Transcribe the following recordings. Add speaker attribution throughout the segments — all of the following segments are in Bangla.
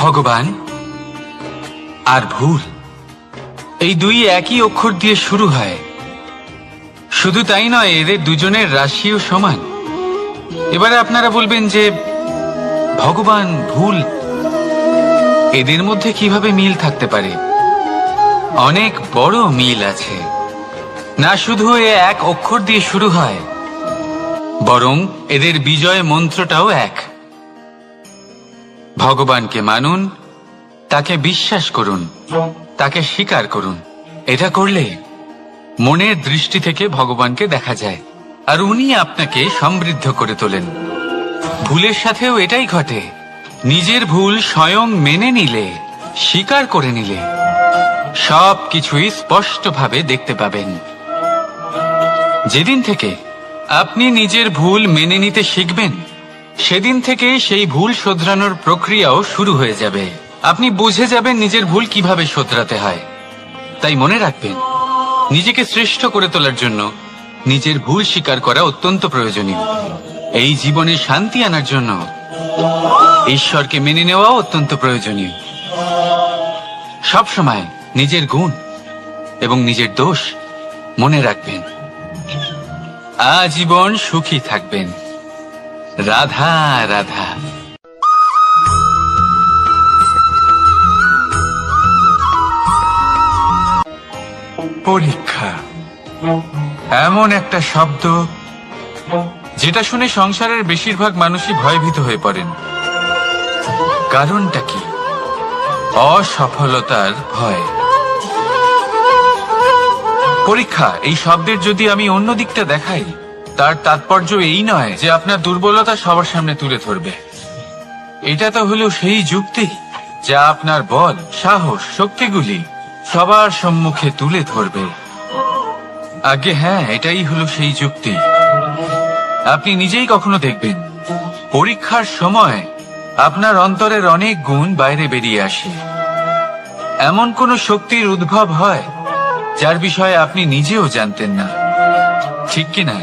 Speaker 1: ভগবান আর ভুল, এই দুই একই অক্ষর দিয়ে শুরু হয়। শুধু তাই নয়, এদের দুজনের রাশিও সমান। এবারে আপনারা বলবেন যে ভগবান, ভুল, এদের মধ্যে কিভাবে মিল থাকতে পারে? অনেক বড় মিল আছে। না শুধু এ এক অক্ষর দিয়ে শুরু হয়, বরং এদের বিজয় মন্ত্রটাও এক। ভগবানকে মানুন, তাকে বিশ্বাস করুন, তাকে স্বীকার করুন। এটা করলে মনের দৃষ্টি থেকে ভগবানকে দেখা যায়, আর উনি আপনাকে সমৃদ্ধ করে তোলেন। ভুলের সাথেও এটাই ঘটে। নিজের ভুল স্বয়ং মেনে নিলে, স্বীকার করে নিলে, সব কিছুই স্পষ্টভাবে দেখতে পাবেন। যেদিন থেকে আপনি নিজের ভুল মেনে নিতে শিখবেন, সেদিন থেকে সেই ভুল শোধরানোর প্রক্রিয়াও শুরু হয়ে যাবে। আপনি বুঝে যাবেন নিজের ভুল কিভাবে শোধরাতে হয়। তাই মনে রাখবেন, নিজেকে শ্রেষ্ঠ করে তোলার জন্য নিজের ভুল স্বীকার করা অত্যন্ত প্রয়োজনীয়। এই জীবনে শান্তি আনার জন্য ঈশ্বরকে মেনে নেওয়া অত্যন্ত প্রয়োজনীয়। সবসময় নিজের গুণ এবং নিজের দোষ মনে রাখবেন। আজীবন সুখী থাকবেন। রাধা রাধা। পরীক্ষা এমন একটা শব্দ যেটা শুনে সংসারের বেশিরভাগ মানুষই ভয়ভীত হয়ে পড়েন। কারণটা কি? অসফলতার ভয়। পরীক্ষা এই শব্দের যদি আমি অন্য দিকটা দেখাই, তার তাৎপর্য এই নয় যে আপনার দুর্বলতা সবার সামনে তুলে ধরবে। এটা তো হলো সেই যুক্তি যা আপনার বল, সাহস, শক্তিগুলি সবার সম্মুখে তুলে ধরবে। আগে হ্যাঁ, এটাই হলো সেই যুক্তি। আপনি নিজেই কখনো দেখবেন, পরীক্ষার সময় আপনার অন্তরের অনেক গুণ বাইরে বেরিয়ে আসে। এমন কোন শক্তির উদ্ভব হয় যার বিষয়ে আপনি নিজেও জানতেন না, ঠিক কিনা?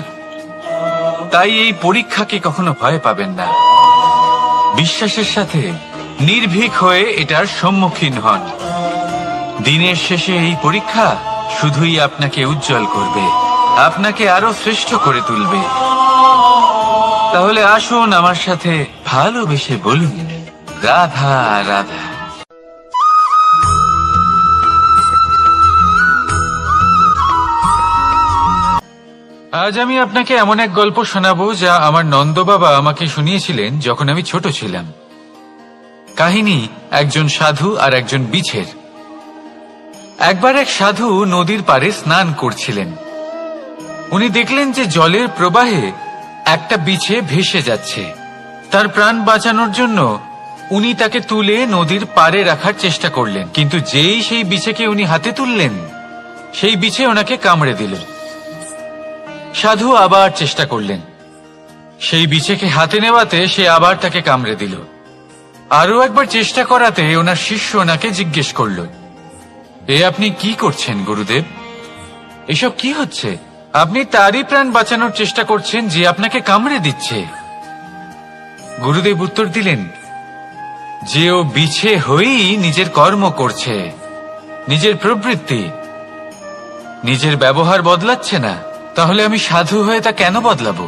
Speaker 1: তাই এই পরীক্ষাকে কখনো ভয় পাবেন না। বিশ্বাসের সাথে নির্ভীক হয়ে এটার সম্মুখীন হন। দিনের শেষে এই পরীক্ষা শুধুই আপনাকে উজ্জ্বল করবে, আপনাকে আরো শ্রেষ্ঠ করে তুলবে। তাহলে আসুন আমার সাথে ভালোবেসে বলুন, রাধা রাধা। আজ আমি আপনাকে এমন এক গল্প শোনাবো যা আমার নন্দ বাবা আমাকে শুনিয়েছিলেন যখন আমি ছোট ছিলাম। কাহিনী একজন সাধু আর একজন বিছের। একবার এক সাধু নদীর পাড়ে স্নান করছিলেন। উনি দেখলেন যে জলের প্রবাহে একটা বিছে ভেসে যাচ্ছে। তার প্রাণ বাঁচানোর জন্য উনি তাকে তুলে নদীর পাড়ে রাখার চেষ্টা করলেন, কিন্তু যেই সেই বিছেকে উনি হাতে তুললেন, সেই বিছে ওনাকে কামড়ে দিল। সাধু আবার চেষ্টা করলেন, সেই বিছেকে হাতে নেওয়াতে সে আবার তাকে কামড়ে দিল। আরো একবার চেষ্টা করাতে ওনার শিষ্য ওনাকে জিজ্ঞেস করল, এ আপনি কি করছেন গুরুদেব? এসব কি হচ্ছে? আপনি তারই প্রাণ বাঁচানোর চেষ্টা করছেন যে আপনাকে কামড়ে দিচ্ছে। গুরুদেব উত্তর দিলেন যে ও বিছে হয়েই নিজের কর্ম করছে, নিজের প্রবৃত্তি, নিজের ব্যবহার বদলাচ্ছে না। তাহলে আমি সাধু হয়ে তা কেন বদলাবো?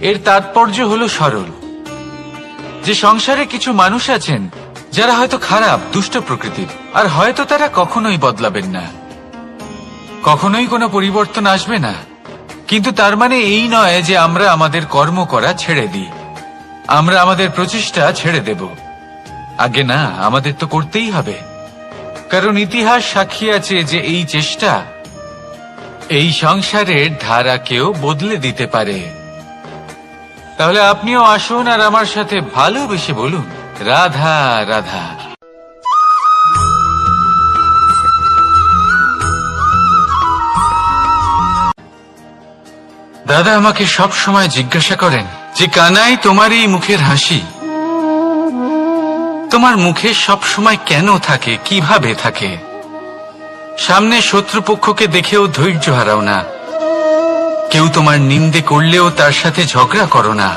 Speaker 1: এর তাৎপর্য হলো সরল, যে সংসারে কিছু মানুষ আছেন যারা হয়তো খারাপ, দুষ্ট প্রকৃতির, আর হয়তো তারা কখনোই বদলাবেন না, কখনোই কোনো পরিবর্তন আসবে না। কিন্তু তার মানে এই নয় যে আমরা আমাদের কর্ম করা ছেড়ে দিই, আমরা আমাদের প্রচেষ্টা ছেড়ে দেব। আগে না, আমাদের তো করতেই হবে, কারণ ইতিহাস সাক্ষী আছে যে এই চেষ্টা এই সংসারের ধারাকেও বদলে দিতে পারে। তাহলে আপনিও আসুন আর আমার সাথে ভালোবেসে বলুন, রাধা রাধা। দাদা আমাকে সব সময় জিজ্ঞাসা করেন যে কানাই, তোমার এই মুখের হাসি, তোমার মুখে সব সময় কেন থাকে, কিভাবে থাকে? সামনে শত্রুপক্ষকে দেখেও ধৈর্য হারাও না, কেউ তোমার নিন্দে করলেও তার সাথে ঝগড়া করো না,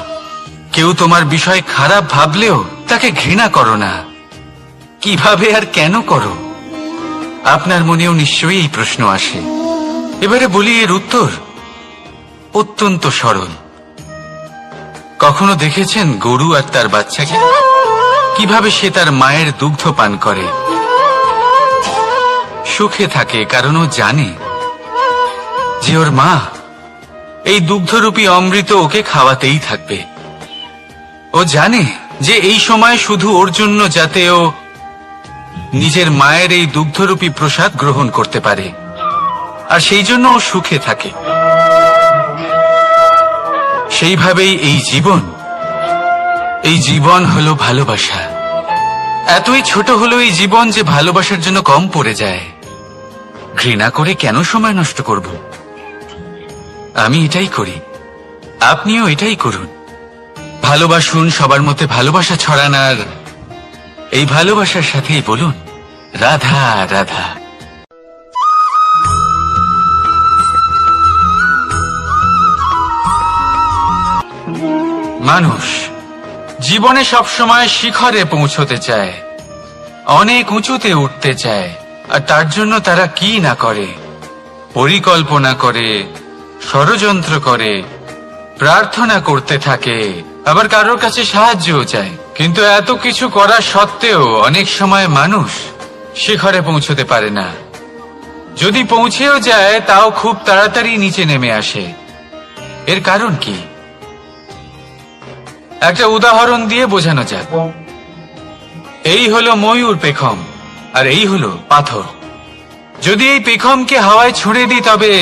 Speaker 1: কেউ তোমার বিষয় খারাপ ভাবলেও তাকে ঘৃণা করো না। কিভাবে আর কেন করো? আপনার মনেও নিশ্চয়ই এই প্রশ্ন আসে। এবারে বলি, এর উত্তর অত্যন্ত সরল। কখনো দেখেছেন গরু আর তার বাচ্চাকে কিভাবে সে তার মায়ের দুগ্ধ পান করে? সুখে থাকে, কারণ ও জানে যে ওর মা এই দুগ্ধরূপী অমৃত ওকে খাওয়াতেই থাকবে। ও জানে যে এই সময় শুধু ওর জন্য, যাতে ও নিজের মায়ের এই দুগ্ধরূপী প্রসাদ গ্রহণ করতে পারে, আর সেই জন্য ও সুখে থাকে। সেইভাবেই এই জীবন হলো ভালোবাসা। এতই ছোট হলো এই জীবন যে ভালোবাসার জন্য কম পড়ে যায়। ঘৃণা করে কেন সময় নষ্ট করব? আমি এটাই করি, আপনিও এটাই করুন। ভালোবাসুন, সবার মধ্যে ভালোবাসা ছড়ান, আর এই ভালোবাসার সাথেই বলুন রাধা রাধা। মানুষ জীবনে সবসময় শিখরে পৌঁছতে চায়, অনেক উঁচুতে উঠতে চায়, আর তার জন্য তারা কি না করে, পরিকল্পনা করে, ষড়যন্ত্র করে, প্রার্থনা করতে থাকে, আবার কারোর কাছে সাহায্যও চায়। কিন্তু এত কিছু করা সত্ত্বেও অনেক সময় মানুষ শিখরে পৌঁছতে পারে না। যদি পৌঁছেও যায় তাও খুব তাড়াতাড়ি নিচে নেমে আসে। এর কারণ কি? একটা উদাহরণ দিয়ে বোঝানো যাক। এই হলো ময়ূর পেখম, আর এই হলো পাথর। যদি এই পেখমকে হাওয়ায় ছুঁড়ে দিই তবে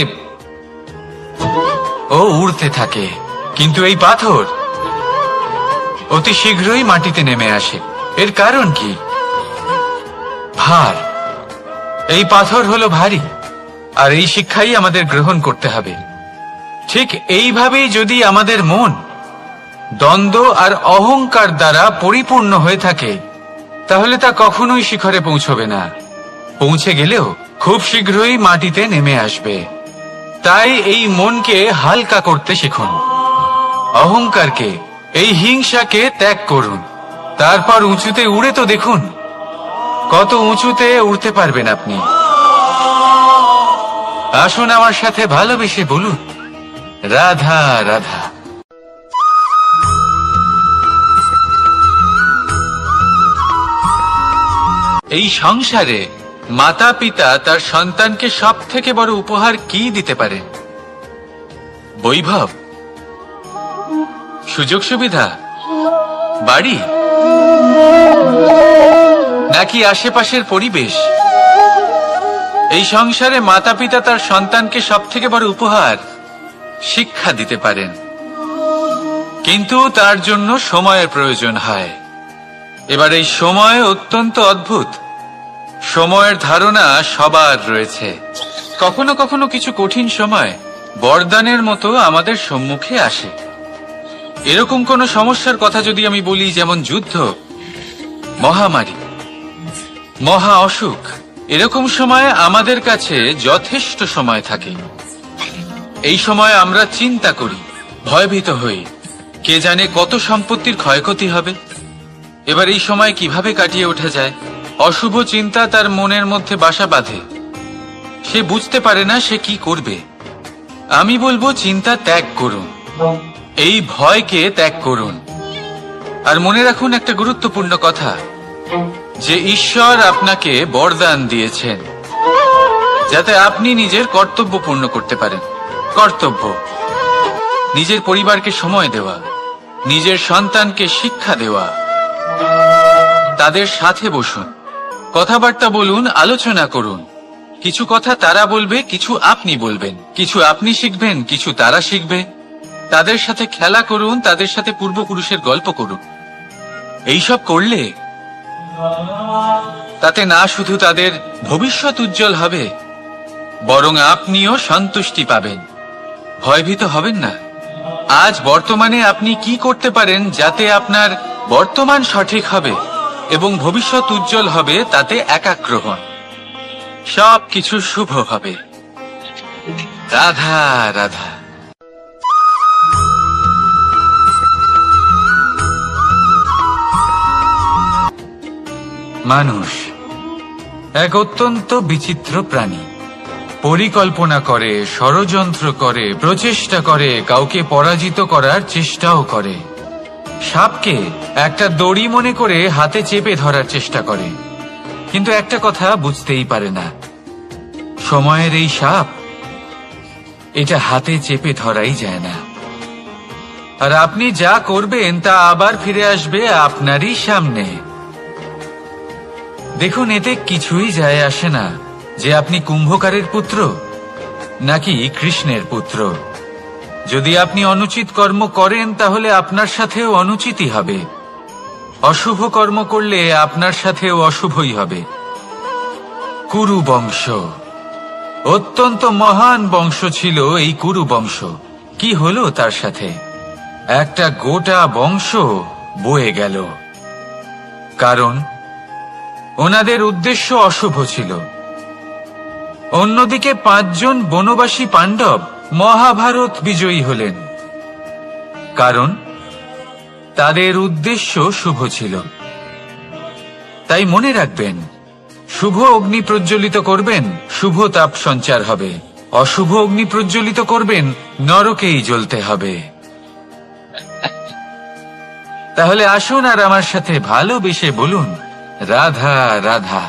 Speaker 1: ও উড়তে থাকে, কিন্তু এই পাথর অতি শীঘ্রই মাটিতে নেমে আসে। এর কারণ কি? ভার। এই পাথর হলো ভারী, আর এই শিক্ষাই আমাদের গ্রহণ করতে হবে। ঠিক এইভাবেই যদি আমাদের মন দ্বন্দ্ব আর অহংকার দ্বারা পরিপূর্ণ হয়ে থাকে, তাহলে তা কখনোই শিখরে পৌঁছবে না। পৌঁছে গেলেও খুব শীঘ্রই মাটিতে নেমে আসবে। তাই এই মনকে হালকা করতে শিখুন, অহংকারকে, এই হিংসাকে ত্যাগ করুন। তারপর উঁচুতে উড়ে তো দেখুন কত উঁচুতে উড়তে পারবেন আপনি। আসুন আমার সাথে ভালোবেসে বলুন রাধা রাধা। এই সংসারে মাতা পিতা তার সন্তানকে সব থেকে বড় উপহার কি দিতে পারে? বৈভব, সুযোগ সুবিধা, বাড়ি, নাকি আশেপাশের পরিবেশ? এই সংসারে মাতা পিতা তার সন্তানকে সব থেকে বড় উপহার শিক্ষা দিতে পারেন, কিন্তু তার জন্য সময়ের প্রয়োজন হয়। এবার এই সময় অত্যন্ত অদ্ভুত। সময়ের ধারণা সবার রয়েছে। কখনো কখনো কিছু কঠিন সময় বরদানের মতো আমাদের সম্মুখে আসে। এরকম কোন সমস্যার কথা যদি আমি বলি, যেমন যুদ্ধ, মহামারী, মহা অসুখ, এরকম সময় আমাদের কাছে যথেষ্ট সময় থাকে। এই সময় আমরা চিন্তা করি, ভয়ভীত হই, কে জানে কত সম্পত্তির ক্ষয়ক্ষতি হবে। এবার এই সময় কিভাবে কাটিয়ে ওঠা যায়? অশুভ চিন্তা তার মনের মধ্যে বাসা বাঁধে। সে বুঝতে পারে না সে কি করবে। আমি বলবো চিন্তা ত্যাগ করুন, এই ভয়কে ত্যাগ করুন। আর মনে রাখুন একটা গুরুত্বপূর্ণ কথা, যে ঈশ্বর আপনাকে বরদান দিয়েছেন যাতে আপনি নিজের কর্তব্য পূর্ণ করতে পারেন। কর্তব্য, নিজের পরিবারকে সময় দেওয়া, নিজের সন্তানকে শিক্ষা দেওয়া। তাদের সাথে বসুন, কথাবার্তা বলুন, আলোচনা করুন। কিছু কথা তারা বলবে, কিছু আপনি বলবেন, কিছু আপনি শিখবেন, কিছু তারা শিখবে। তাদের সাথে খেলা করুন, তাদের সাথে পূর্বপুরুষের গল্প করুন। এইসব করলে তাতে না শুধু তাদের ভবিষ্যৎ উজ্জ্বল হবে, বরং আপনিও সন্তুষ্টি পাবেন। ভয়ভীত হবেন না। আজ বর্তমানে আপনি কি করতে পারেন যাতে আপনার বর্তমান সঠিক হবে এবং ভবিষ্যৎ উজ্জ্বল হবে, তাতে একাগ্র হন। সবকিছু শুভ হবে। রাধা রাধা। মানুষ এক অত্যন্ত বিচিত্র প্রাণী। পরিকল্পনা করে, ষড়যন্ত্র করে, প্রচেষ্টা করে, কাউকে পরাজিত করার চেষ্টাও করে। সাপকে একটা দড়ি মনে করে হাতে চেপে ধরার চেষ্টা করে, কিন্তু একটা কথা বুঝতেই পারে না, সময়ের এই সাপ এটা হাতে চেপে ধরাই যায় না। আর আপনি যা করবেন তা আবার ফিরে আসবে আপনারই সামনে। দেখুন, এতে কিছুই যায় আসে না যে আপনি কুম্ভকারের পুত্র নাকি কৃষ্ণের পুত্র। যদি আপনি অনুচিত কর্ম করেন তাহলে আপনার সাথেও অনুচিতই হবে। অশুভ কর্ম করলে আপনার সাথেও অশুভই হবে। কুরু বংশ অত্যন্ত মহান বংশ ছিল এই কুরু বংশ। কি হলো তার সাথে? একটা গোটা বংশ বয়ে গেল, কারণ ওনাদের উদ্দেশ্য অশুভ ছিল। অন্যদিকে 5 জন বনবাসী পাণ্ডব মহাভারত বিজয়ী হলেন, কারণ তাদের উদ্দেশ্য শুভ ছিল। তাই মনে রাখবেন, শুভ অগ্নি প্রজ্বলিত করবেন, শুভ তাপ সঞ্চার হবে। অশুভ অগ্নি প্রজ্বলিত করবেন, নরকেই জ্বলতে হবে। তাহলে আসুন আর আমার সাথে ভালোবেসে বলুন, রাধা রাধা।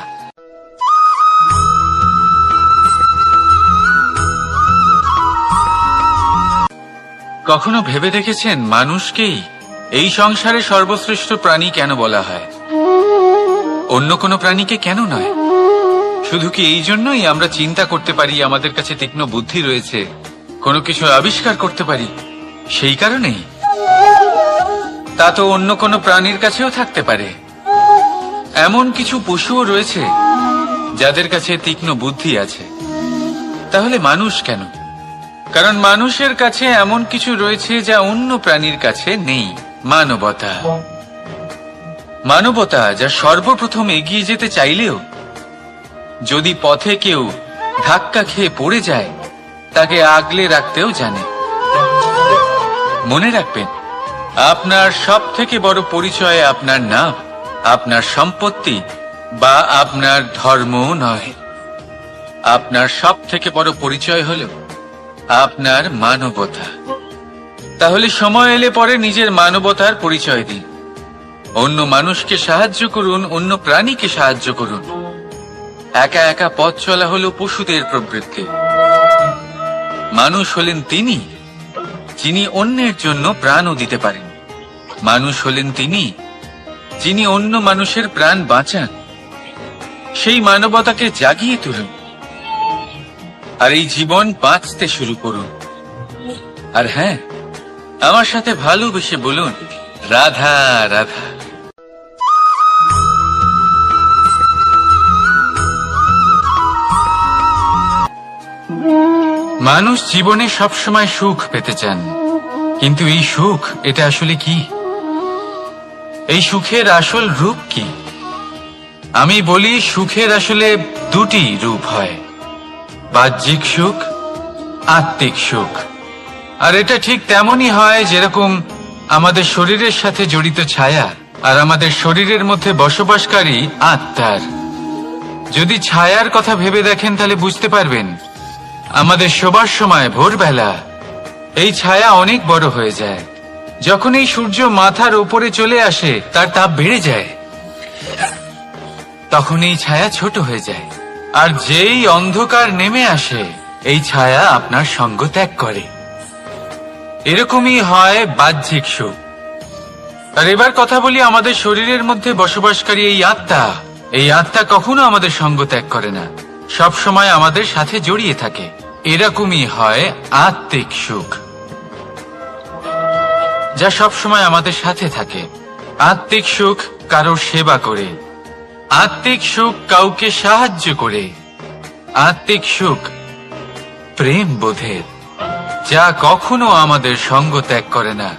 Speaker 1: কখনো ভেবে দেখেছেন মানুষকেই এই সংসারে সর্বশ্রেষ্ঠ প্রাণী কেন বলা হয়? অন্য কোনো প্রাণীকে কেন নয়? শুধু কি এই জন্যই আমরা চিন্তা করতে পারি, আমাদের কাছে তীক্ষ্ণ বুদ্ধি রয়েছে, কোনো কিছু আবিষ্কার করতে পারি, সেই কারণেই? তা তো অন্য কোনো প্রাণীর কাছেও থাকতে পারে। এমন কিছু পশুও রয়েছে যাদের কাছে তীক্ষ্ণ বুদ্ধি আছে। তাহলে মানুষ কেন? কারণ মানুষের কাছে এমন কিছু রয়েছে যা অন্য প্রাণীর কাছে নেই। মানবতা। মানবতা যা সর্বপ্রথম এগিয়ে যেতে চাইলেও যদি পথে কেউ ধাক্কা খেয়ে পড়ে যায়, তাকে আগলে রাখতেও জানে। মনে রাখবেন, আপনার সব থেকে বড় পরিচয় আপনার নাম, আপনার সম্পত্তি বা আপনার ধর্মও নয়। আপনার সব থেকে বড় পরিচয় হল আপনার মানবতা। তাহলে সময় এলে পরে নিজের মানবতার পরিচয় দিন। অন্য মানুষকে সাহায্য করুন, অন্য প্রাণীকে সাহায্য করুন। একা একা পথ চলা হলো পশুদের প্রবৃত্তি। মানুষ হলেন তিনি যিনি অন্যের জন্য প্রাণও দিতে পারেন। মানুষ হলেন তিনি যিনি অন্য মানুষের প্রাণ বাঁচান। সেই মানবতাকে জাগিয়ে তুলুন আর এই জীবন বাঁচতে শুরু করুন। আর হ্যাঁ, আমার সাথে ভালোবেসে বলুন, রাধা রাধা। মানুষ জীবনে সবসময় সুখ পেতে চান, কিন্তু এই সুখ এটা আসলে কি? এই সুখের আসল রূপ কি? আমি বলি, সুখের আসলে 2টি রূপ হয়, বাহ্যিক সুখ, আত্মিক সুখ। আর এটা ঠিক তেমনই হয় যেরকম আমাদের শরীরের সাথে জড়িত ছায়া আর আমাদের শরীরের মধ্যে বসবাসকারী আত্মার। যদি ছায়ার কথা ভেবে দেখেন তাহলে বুঝতে পারবেন, আমাদের শোবার সময় ভোরবেলা এই ছায়া অনেক বড় হয়ে যায়। যখন এই সূর্য মাথার উপরে চলে আসে, তার তাপ বেড়ে যায়, তখন এই ছায়া ছোট হয়ে যায়। আর যেই অন্ধকার নেমে আসে, এই ছায়া আপনার সঙ্গ ত্যাগ করে। এরকমই হয় বাহ্যিক সুখ। আর এবার কথা বলি আমাদের শরীরের মধ্যে বসবাসকারী এই আত্মা। এই আত্মা কখনো আমাদের সঙ্গ ত্যাগ করে না, সব সময় আমাদের সাথে জড়িয়ে থাকে। এরকমই হয় আত্মিক সুখ, যা সব সময় আমাদের সাথে থাকে। আত্মিক সুখ কারোর সেবা করে, আত্মিক সুখ কাউকে সাহায্য করে, আত্মিক সুখ প্রেম বোধের, যা কখনো আমাদের সঙ্গ ত্যাগ করে না।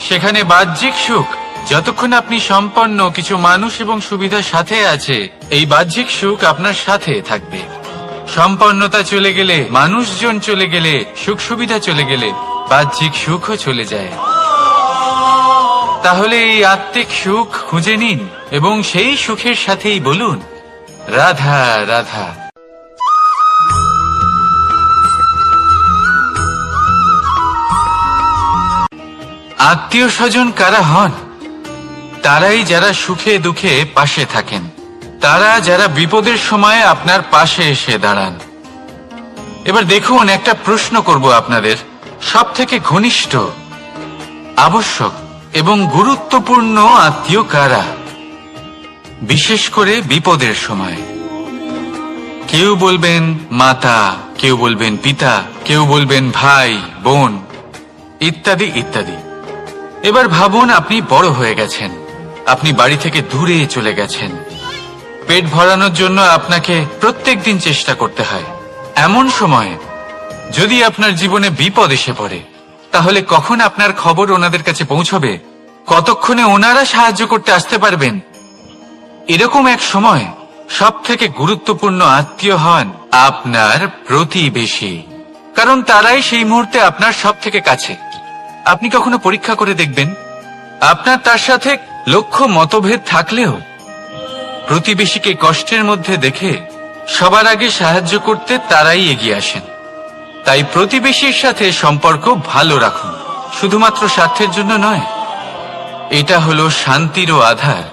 Speaker 1: সেখানে বাহ্যিক সুখ, যতক্ষণ আপনি সম্পন্ন কিছু মানুষ এবং সুবিধার সাথে আছে, এই বাহ্যিক সুখ আপনার সাথে থাকবে। সম্পন্নতা চলে গেলে, মানুষজন চলে গেলে, সুখ সুবিধা চলে গেলে, বাহ্যিক সুখও চলে যায়। তাহলে এই আত্মিক সুখ খুঁজে নিন এবং সেই সুখের সাথেই বলুন রাধা রাধা। আত্মীয় স্বজন কারা হন? তারাই যারা সুখে দুঃখে পাশে থাকেন, তারা যারা বিপদের সময় আপনার পাশে এসে দাঁড়ান। এবার দেখুন, একটা প্রশ্ন করব আপনাদের, সব থেকে ঘনিষ্ঠ, আবশ্যক এবং গুরুত্বপূর্ণ আত্মীয় কারা, বিশেষ করে বিপদের সময়? কেউ বলবেন মাতা, কেউ বলবেন পিতা, কেউ বলবেন ভাই বোন, ইত্যাদি ইত্যাদি। এবার ভাবুন, আপনি বড় হয়ে গেছেন, আপনি বাড়ি থেকে দূরে চলে গেছেন, পেট ভরানোর জন্য আপনাকে প্রত্যেকদিন চেষ্টা করতে হয়। এমন সময় যদি আপনার জীবনে বিপদ এসে পড়ে, তাহলে কখন আপনার খবর ওনাদের কাছে পৌঁছবে? কতক্ষণে ওনারা সাহায্য করতে আসতে পারবেন? এরকম এক সময় সব থেকে গুরুত্বপূর্ণ আত্মীয় হন আপনার প্রতিবেশী, কারণ তারাই সেই মুহূর্তে আপনার সব থেকে কাছে। আপনি কখনো পরীক্ষা করে দেখবেন, আপনার তার সাথে লক্ষ্য মতভেদ থাকলেও প্রতিবেশীকে কষ্টের মধ্যে দেখে সবার আগে সাহায্য করতে তারাই এগিয়ে আসেন। তাই প্রতিবেশীর সাথে সম্পর্ক ভালো রাখুন, শুধুমাত্র স্বার্থের জন্য নয়। এটা হলো শান্তিরও আধার।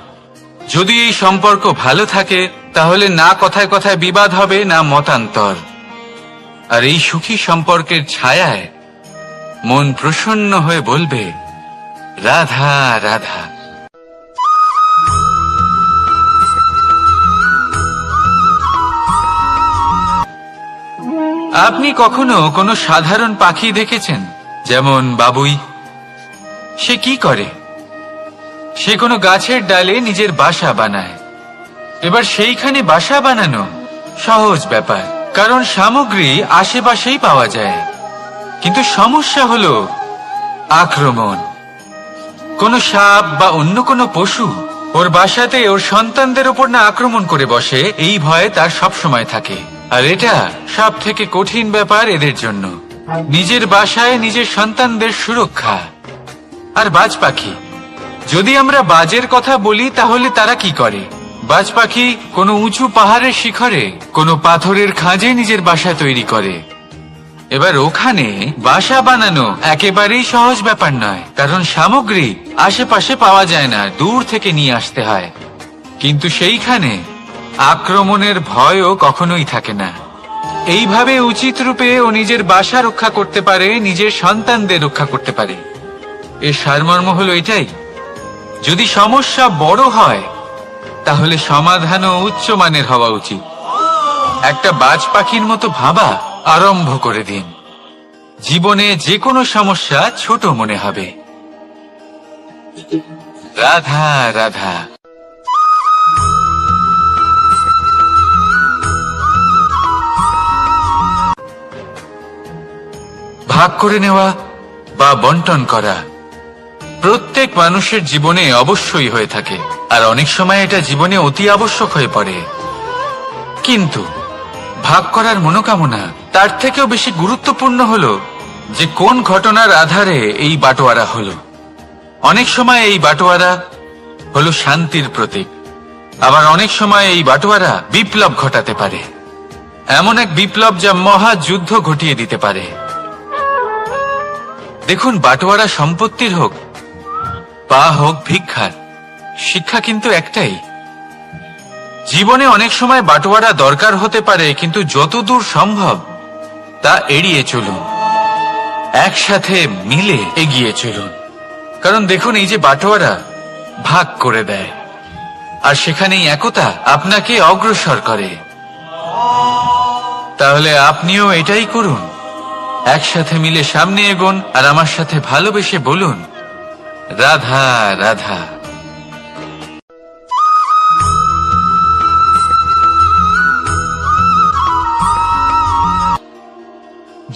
Speaker 1: যদি এই সম্পর্ক ভালো থাকে, তাহলে না কথায় কথায় বিবাদ হবে, না মতান্তর। আর এই সুখী সম্পর্কের ছায়ায় মন প্রসন্ন হয়ে বলবে রাধা রাধা। আপনি কখনো কোনো সাধারণ পাখি দেখেছেন? যেমন বাবুই। সে কি করে? সে কোনো গাছের ডালে নিজের বাসা বানায়। এবার সেইখানে বাসা বানানো সহজ ব্যাপার, কারণ সামগ্রী আশেপাশেই পাওয়া যায়। কিন্তু সমস্যা হলো আক্রমণ। কোনো সাপ বা অন্য কোনো পশু ওর বাসাতে ওর সন্তানদের ওপর না আক্রমণ করে বসে, এই ভয়ে তার সব সময় থাকে। আর এটা সব থেকে কঠিন ব্যাপার এদের জন্য, নিজের বাসায় নিজের সন্তানদের সুরক্ষা। আর বাজ পাখি, যদি আমরা বাজের কথা বলি, তাহলে তারা কি করে? বাজ পাখি কোনো উঁচু পাহাড়ের শিখরে, কোনো পাথরের খাঁজে নিজের বাসা তৈরি করে। এবার ওখানে বাসা বানানো একেবারেই সহজ ব্যাপার নয়, কারণ সামগ্রী আশেপাশে পাওয়া যায় না, দূর থেকে নিয়ে আসতে হয়। কিন্তু সেইখানে আক্রমণের ভয়ও কখনোই থাকে না। এইভাবে উচিত রূপে ও নিজের বাসা রক্ষা করতে পারে, নিজের সন্তানদের রক্ষা করতে পারে। এর সারমর্ম হলো এটাই, যদি সমস্যা বড় হয়, তাহলে সমাধানও উচ্চমানের হওয়া উচিত। একটা বাজ পাখির মতো ভাবা আরম্ভ করে দিন। জীবনে যে কোনো সমস্যা ছোট মনে হবে। রাধা রাধা। ভাগ করে নেওয়া বা বন্টন করা প্রত্যেক মানুষের জীবনে অবশ্যই হয়ে থাকে, আর অনেক সময় এটা জীবনে অতি আবশ্যক হয়ে পড়ে। কিন্তু ভাগ করার মনোকামনা তার থেকেও বেশি গুরুত্বপূর্ণ হলো যে কোন ঘটনার আধারে এই বাটোয়ারা হলো। অনেক সময় এই বাটোয়ারা হলো শান্তির প্রতীক, আবার অনেক সময় এই বাটোয়ারা বিপ্লব ঘটাতে পারে, এমন এক বিপ্লব যা মহাযুদ্ধ ঘটিয়ে দিতে পারে। দেখুন, বাটোয়ারা সম্পত্তির হোক বা হোক ভিক্ষার, শিক্ষা কিন্তু একটাই। জীবনে অনেক সময় বাটোয়ারা দরকার হতে পারে, কিন্তু যতদূর সম্ভব তা এড়িয়ে চলুন, একসাথে মিলে এগিয়ে চলুন। কারণ দেখুন, এই যে বাটোয়ারা ভাগ করে দেয়, আর সেখানেই একতা আপনাকে অগ্রসর করে। তাহলে আপনিও এটাই করুন, একসাথে মিলে সামনে এগোন, আর আমার সাথে ভালোবেসে বলুন রাধা রাধা।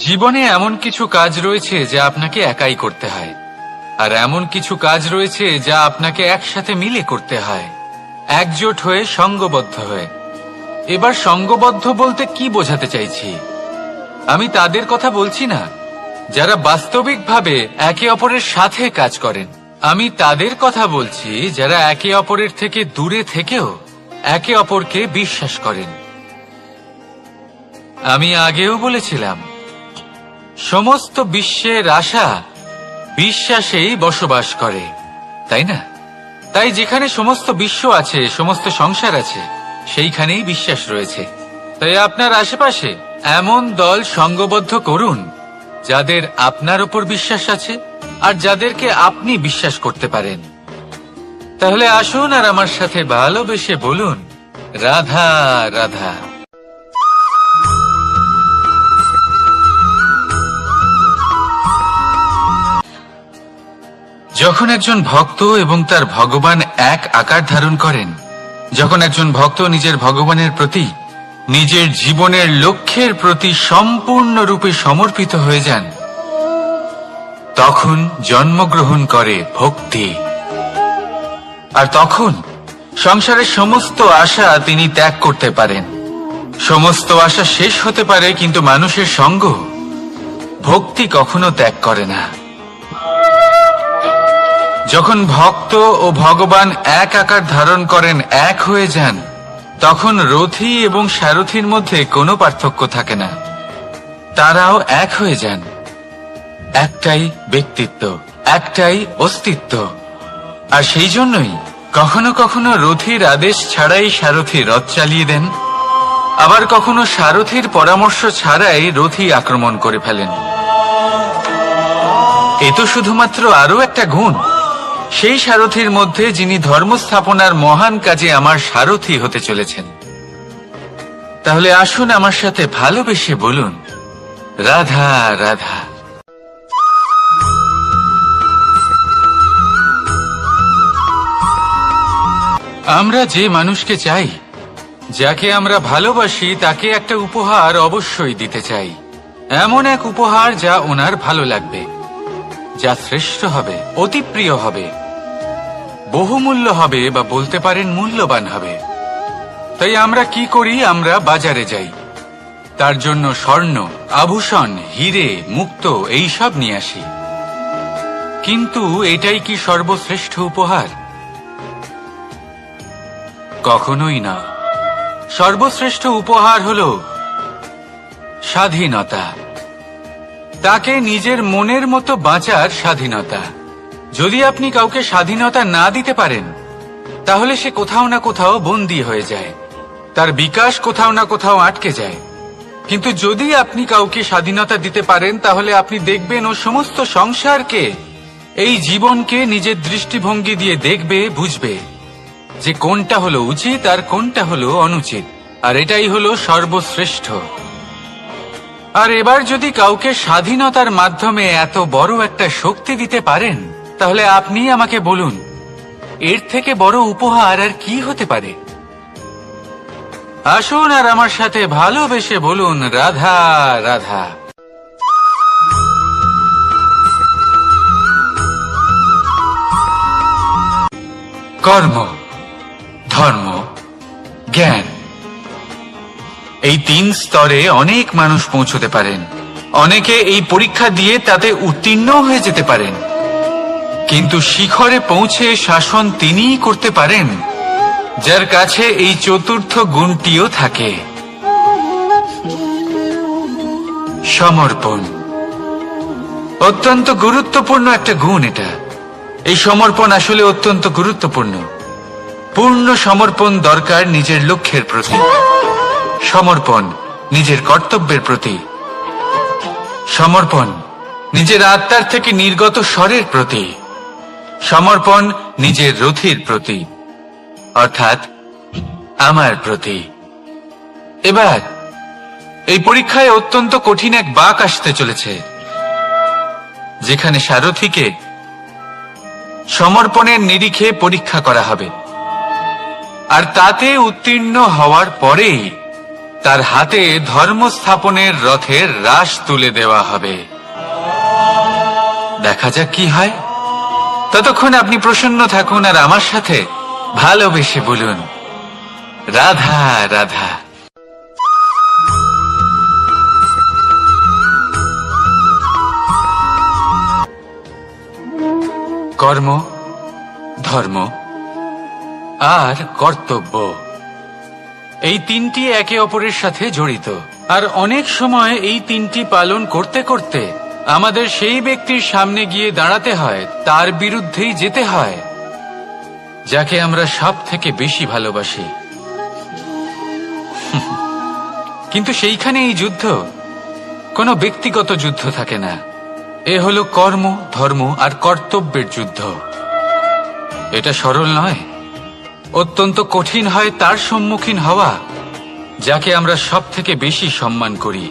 Speaker 1: জীবনে এমন কিছু কাজ রয়েছে যা আপনাকে একাই করতে হয়, আর এমন কিছু কাজ রয়েছে যা আপনাকে একসাথে মিলে করতে হয়, একজোট হয়ে, সঙ্গবদ্ধ হয়ে। এবার সঙ্গবদ্ধ বলতে কি বোঝাতে চাইছি? আমি তাদের কথা বলছি না যারা বাস্তবিকভাবে একে অপরের সাথে কাজ করেন। আমি তাদের কথা বলছি যারা একে অপরের থেকে দূরে থেকেও একে অপরকে বিশ্বাস করেন। আমি আগেও বলেছিলাম, সমস্ত বিশ্বের আশা বিশ্বাসেই বসবাস করে, তাই না? তাই যেখানে সমস্ত বিশ্ব আছে, সমস্ত সংসার আছে, সেইখানেই বিশ্বাস রয়েছে। তাই আপনার আশেপাশে এমন দল সঙ্গবদ্ধ করুন যাদের আপনার উপর বিশ্বাস আছে আর যাদেরকে আপনি বিশ্বাস করতে পারেন। তাহলে আসুন আর আমার সাথে ভালোবেসে বলুন, রাধা রাধা। যখন একজন ভক্ত এবং তার ভগবান এক আকার ধারণ করেন, যখন একজন ভক্ত নিজের ভগবানের প্রতি, নিজের জীবনের লক্ষ্যের প্রতি সম্পূর্ণরূপে সমর্পিত হয়ে যান, তখন জন্মগ্রহণ করে ভক্তি। আর তখন সংসারের সমস্ত আশা তিনি ত্যাগ করতে পারেন। সমস্ত আশা শেষ হতে পারে, কিন্তু মানুষের সঙ্গ ভক্তি কখনো ত্যাগ করে না। যখন ভক্ত ও ভগবান এক আকার ধারণ করেন, এক হয়ে যান, তখন রথী এবং সারথীর মধ্যে কোনো পার্থক্য থাকে না। তারাও এক হয়ে যান। একটাই ব্যক্তিত্ব, একটাই অস্তিত্ব। আর সেই জন্যই কখনো কখনো রথীর আদেশ ছাড়াই সারথী রথ চালিয়ে দেন, আবার কখনো সারথীর পরামর্শ ছাড়াই রথী আক্রমণ করে ফেলেন। এ তো শুধুমাত্র আরও একটা গুণ সেই সারথীর মধ্যে, যিনি ধর্ম স্থাপনার মহান কাজে আমার সারথী হতে চলেছেন। তাহলে আসুন আমার সাথে ভালোবেসে বলুন, রাধা রাধা। আমরা যে মানুষকে চাই, যাকে আমরা ভালোবাসি, তাকে একটা উপহার অবশ্যই দিতে চাই। এমন এক উপহার যা ওনার ভালো লাগবে, যা শ্রেষ্ঠ হবে, অতি প্রিয় হবে, বহুমূল্য হবে, বা বলতে পারেন মূল্যবান হবে। তাই আমরা কি করি? আমরা বাজারে যাই, তার জন্য স্বর্ণ, আভূষণ, হিরে, মুক্ত এইসব নিয়ে আসি। কিন্তু এটাই কি সর্বশ্রেষ্ঠ উপহার? কখনোই না। সর্বশ্রেষ্ঠ উপহার হলো স্বাধীনতা, তাকে নিজের মনের মতো বাঁচার স্বাধীনতা। যদি আপনি কাউকে স্বাধীনতা না দিতে পারেন, তাহলে সে কোথাও না কোথাও বন্দী হয়ে যায়, তার বিকাশ কোথাও না কোথাও আটকে যায়। কিন্তু যদি আপনি কাউকে স্বাধীনতা দিতে পারেন, তাহলে আপনি দেখবেন ও সমস্ত সংসারকে, এই জীবনকে নিজের দৃষ্টিভঙ্গি দিয়ে দেখবে, বুঝবে যে কোনটা হলো উচিত আর কোনটা হলো অনুচিত। আর এটাই হলো সর্বশ্রেষ্ঠ। আর এবার যদি কাউকে স্বাধীনতার মাধ্যমে এত বড় একটা শক্তি দিতে পারেন, তাহলে আপনি আমাকে বলুন, এর থেকে বড় উপহার আর কি হতে পারে? আসুন আর আমার সাথে ভালোবেসে বলুন, রাধা রাধা। কর্ম, ধর্ম, জ্ঞান, এই 3 স্তরে অনেক মানুষ পৌঁছতে পারেন। অনেকে এই পরীক্ষা দিয়ে তাতে উত্তীর্ণ হয়ে যেতে পারেন, কিন্তু শিখরে পৌঁছে শাসন তিনিই করতে পারেন যার কাছে এই চতুর্থ গুণটিও থাকে, সমর্পণ। অত্যন্ত গুরুত্বপূর্ণ একটা গুণ এটা। এই সমর্পণ আসলে অত্যন্ত গুরুত্বপূর্ণ। পূর্ণ সমর্পণ দরকার নিজের লক্ষ্যের প্রতি, সমর্পণ নিজের কর্তব্যের প্রতি, সমর্পণ নিজের আত্মার থেকে নির্গত স্বরের প্রতি, সমর্পণ নিজের রথীর প্রতি, অর্থাৎ আমার প্রতি। এবার এই পরীক্ষায় অত্যন্ত কঠিন এক বাঁক আসতে চলেছে, যেখানে সারথীকে সমর্পণের নিরিখে পরীক্ষা করা হবে। আর তাতে উত্তীর্ণ হওয়ার পরেই তার হাতে ধর্ম স্থাপনের রথের রাশ তুলে দেওয়া হবে। দেখা যাক কি হয়। ততক্ষণ আপনি প্রসন্ন থাকুন আর আমার সাথে ভালোবেসে বলুন, রাধা রাধা। কর্ম, ধর্ম আর কর্তব্য, এই তিনটি একে অপরের সাথে জড়িত। আর অনেক সময় এই তিনটি পালন করতে করতে আমাদের সেই ব্যক্তির সামনে গিয়ে দাঁড়াতে হয়, তার বিরুদ্ধেই যেতে হয় যাকে আমরা সব থেকে বেশি ভালোবাসি। কিন্তু সেইখানে এই যুদ্ধ কোনো ব্যক্তিগত যুদ্ধ থাকে না, এ হলো কর্ম, ধর্ম আর কর্তব্যের যুদ্ধ। এটা সরল নয়, অত্যন্ত কঠিন হয় তার সম্মুখীন হওয়া যাকে আমরা সব থেকে বেশি সম্মান করি।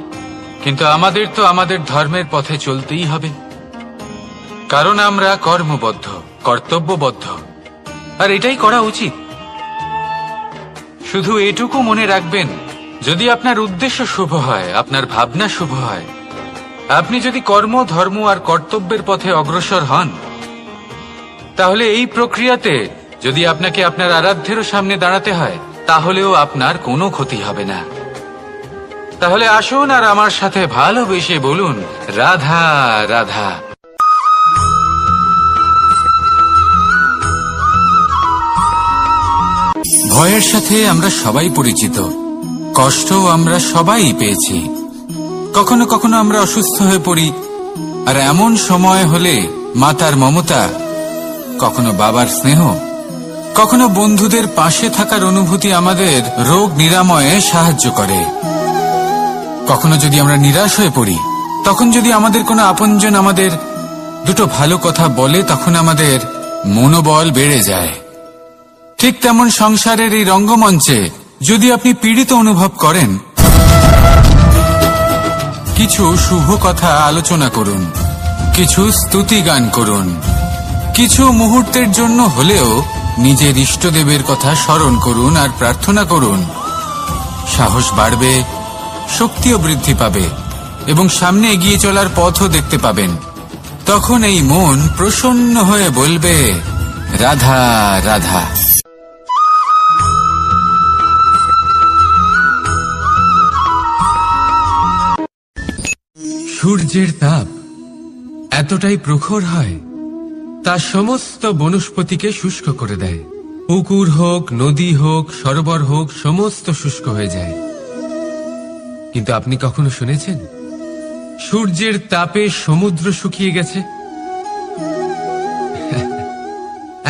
Speaker 1: কিন্তু আমাদের তো আমাদের ধর্মের পথে চলতেই হবে, কারণ আমরা কর্মবদ্ধ, কর্তব্যবদ্ধ, আর এটাই করা উচিত। শুধু এটুকু মনে রাখবেন, যদি আপনার উদ্দেশ্য শুভ হয়, আপনার ভাবনা শুভ হয়, আপনি যদি কর্ম, ধর্ম আর কর্তব্যের পথে অগ্রসর হন, তাহলে এই প্রক্রিয়াতে যদি আপনাকে আপনার আরাধ্যেরও সামনে দাঁড়াতে হয়, তাহলেও আপনার কোনো ক্ষতি হবে না। তাহলে আসুন আর আমার সাথে ভালোবেসে বলুন, রাধা রাধা। ভয়ের সাথে আমরা সবাই পরিচিত, কষ্টও আমরা সবাই পেয়েছি। কখনো কখনো আমরা অসুস্থ হয়ে পড়ি, আর এমন সময় হলে মাতার মমতা, কখনো বাবার স্নেহ, কখনো বন্ধুদের পাশে থাকার অনুভূতি আমাদের রোগ নিরাময়ে সাহায্য করে। কখনো যদি আমরা নিরাশ হয়ে পড়ি, তখন যদি আমাদের কোনো আপনজন আমাদের দুটো ভালো কথা বলে, তখন আমাদের মনোবল বেড়ে যায়। ঠিক তেমন সংসারের এই রঙ্গমঞ্চে যদি আপনি পীড়িত অনুভব করেন, কিছু শুভ কথা আলোচনা করুন, কিছু স্তুতি গান করুন, কিছু মুহূর্তের জন্য হলেও নিজের ইষ্টদেবের কথা স্মরণ করুন আর প্রার্থনা করুন। সাহস বাড়বে, শক্তিও বৃদ্ধি পাবে এবং সামনে এগিয়ে চলার পথও দেখতে পাবেন। তখন এই মন প্রসন্ন হয়ে বলবে, রাধা রাধা। সূর্যের তাপ এতটাই প্রখর হয়, তা সমস্ত বনস্পতিকে শুষ্ক করে দেয়। পুকুর হোক, নদী হোক, সরোবর হোক, সমস্ত শুষ্ক হয়ে যায়। কিন্তু আপনি কখনো শুনেছেন সূর্যের তাপে সমুদ্র শুকিয়ে গেছে?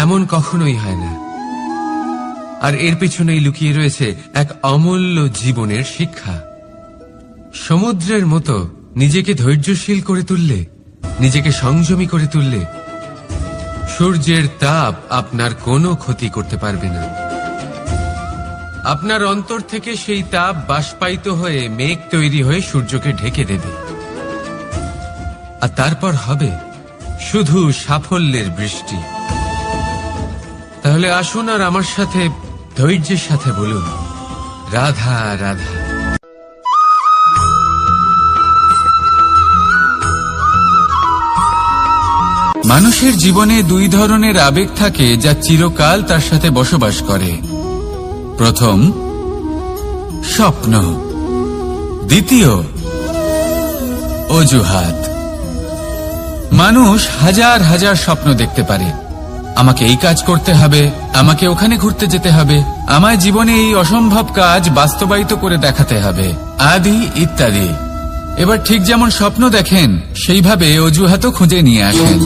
Speaker 1: এমন কখনোই হয় না। আর এর পেছনেই লুকিয়ে রয়েছে এক অমূল্য জীবনের শিক্ষা। সমুদ্রের মতো নিজেকে ধৈর্যশীল করে তুললে, নিজেকে সংযমী করে তুললে, সূর্যের তাপ আপনার কোনো ক্ষতি করতে পারবে না। আপনার অন্তর থেকে সেই তাপ বাষ্পায়িত হয়ে মেঘ তৈরি হয়ে সূর্যকে ঢেকে দেবে, আর তারপর হবে শুধু সাফল্যের বৃষ্টি। তাহলে আসুন আর আমার সাথে ধৈর্যের সাথে বলুন, রাধা রাধা। মানুষের জীবনে দুই ধরনের আবেগ থাকে যা চিরকাল তার সাথে বসবাস করে। প্রথম, স্বপ্ন। দ্বিতীয়, অজুহাত। মানুষ হাজার হাজার স্বপ্ন দেখতে পারে। আমাকে এই কাজ করতে হবে, আমাকে ওখানে ঘুরতে যেতে হবে, আমায় জীবনে এই অসম্ভব কাজ বাস্তবায়িত করে দেখাতে হবে, আদি ইত্যাদি। এবার ঠিক যেমন স্বপ্ন দেখেন, সেইভাবে অজুহাতও খুঁজে নিয়ে আসেন।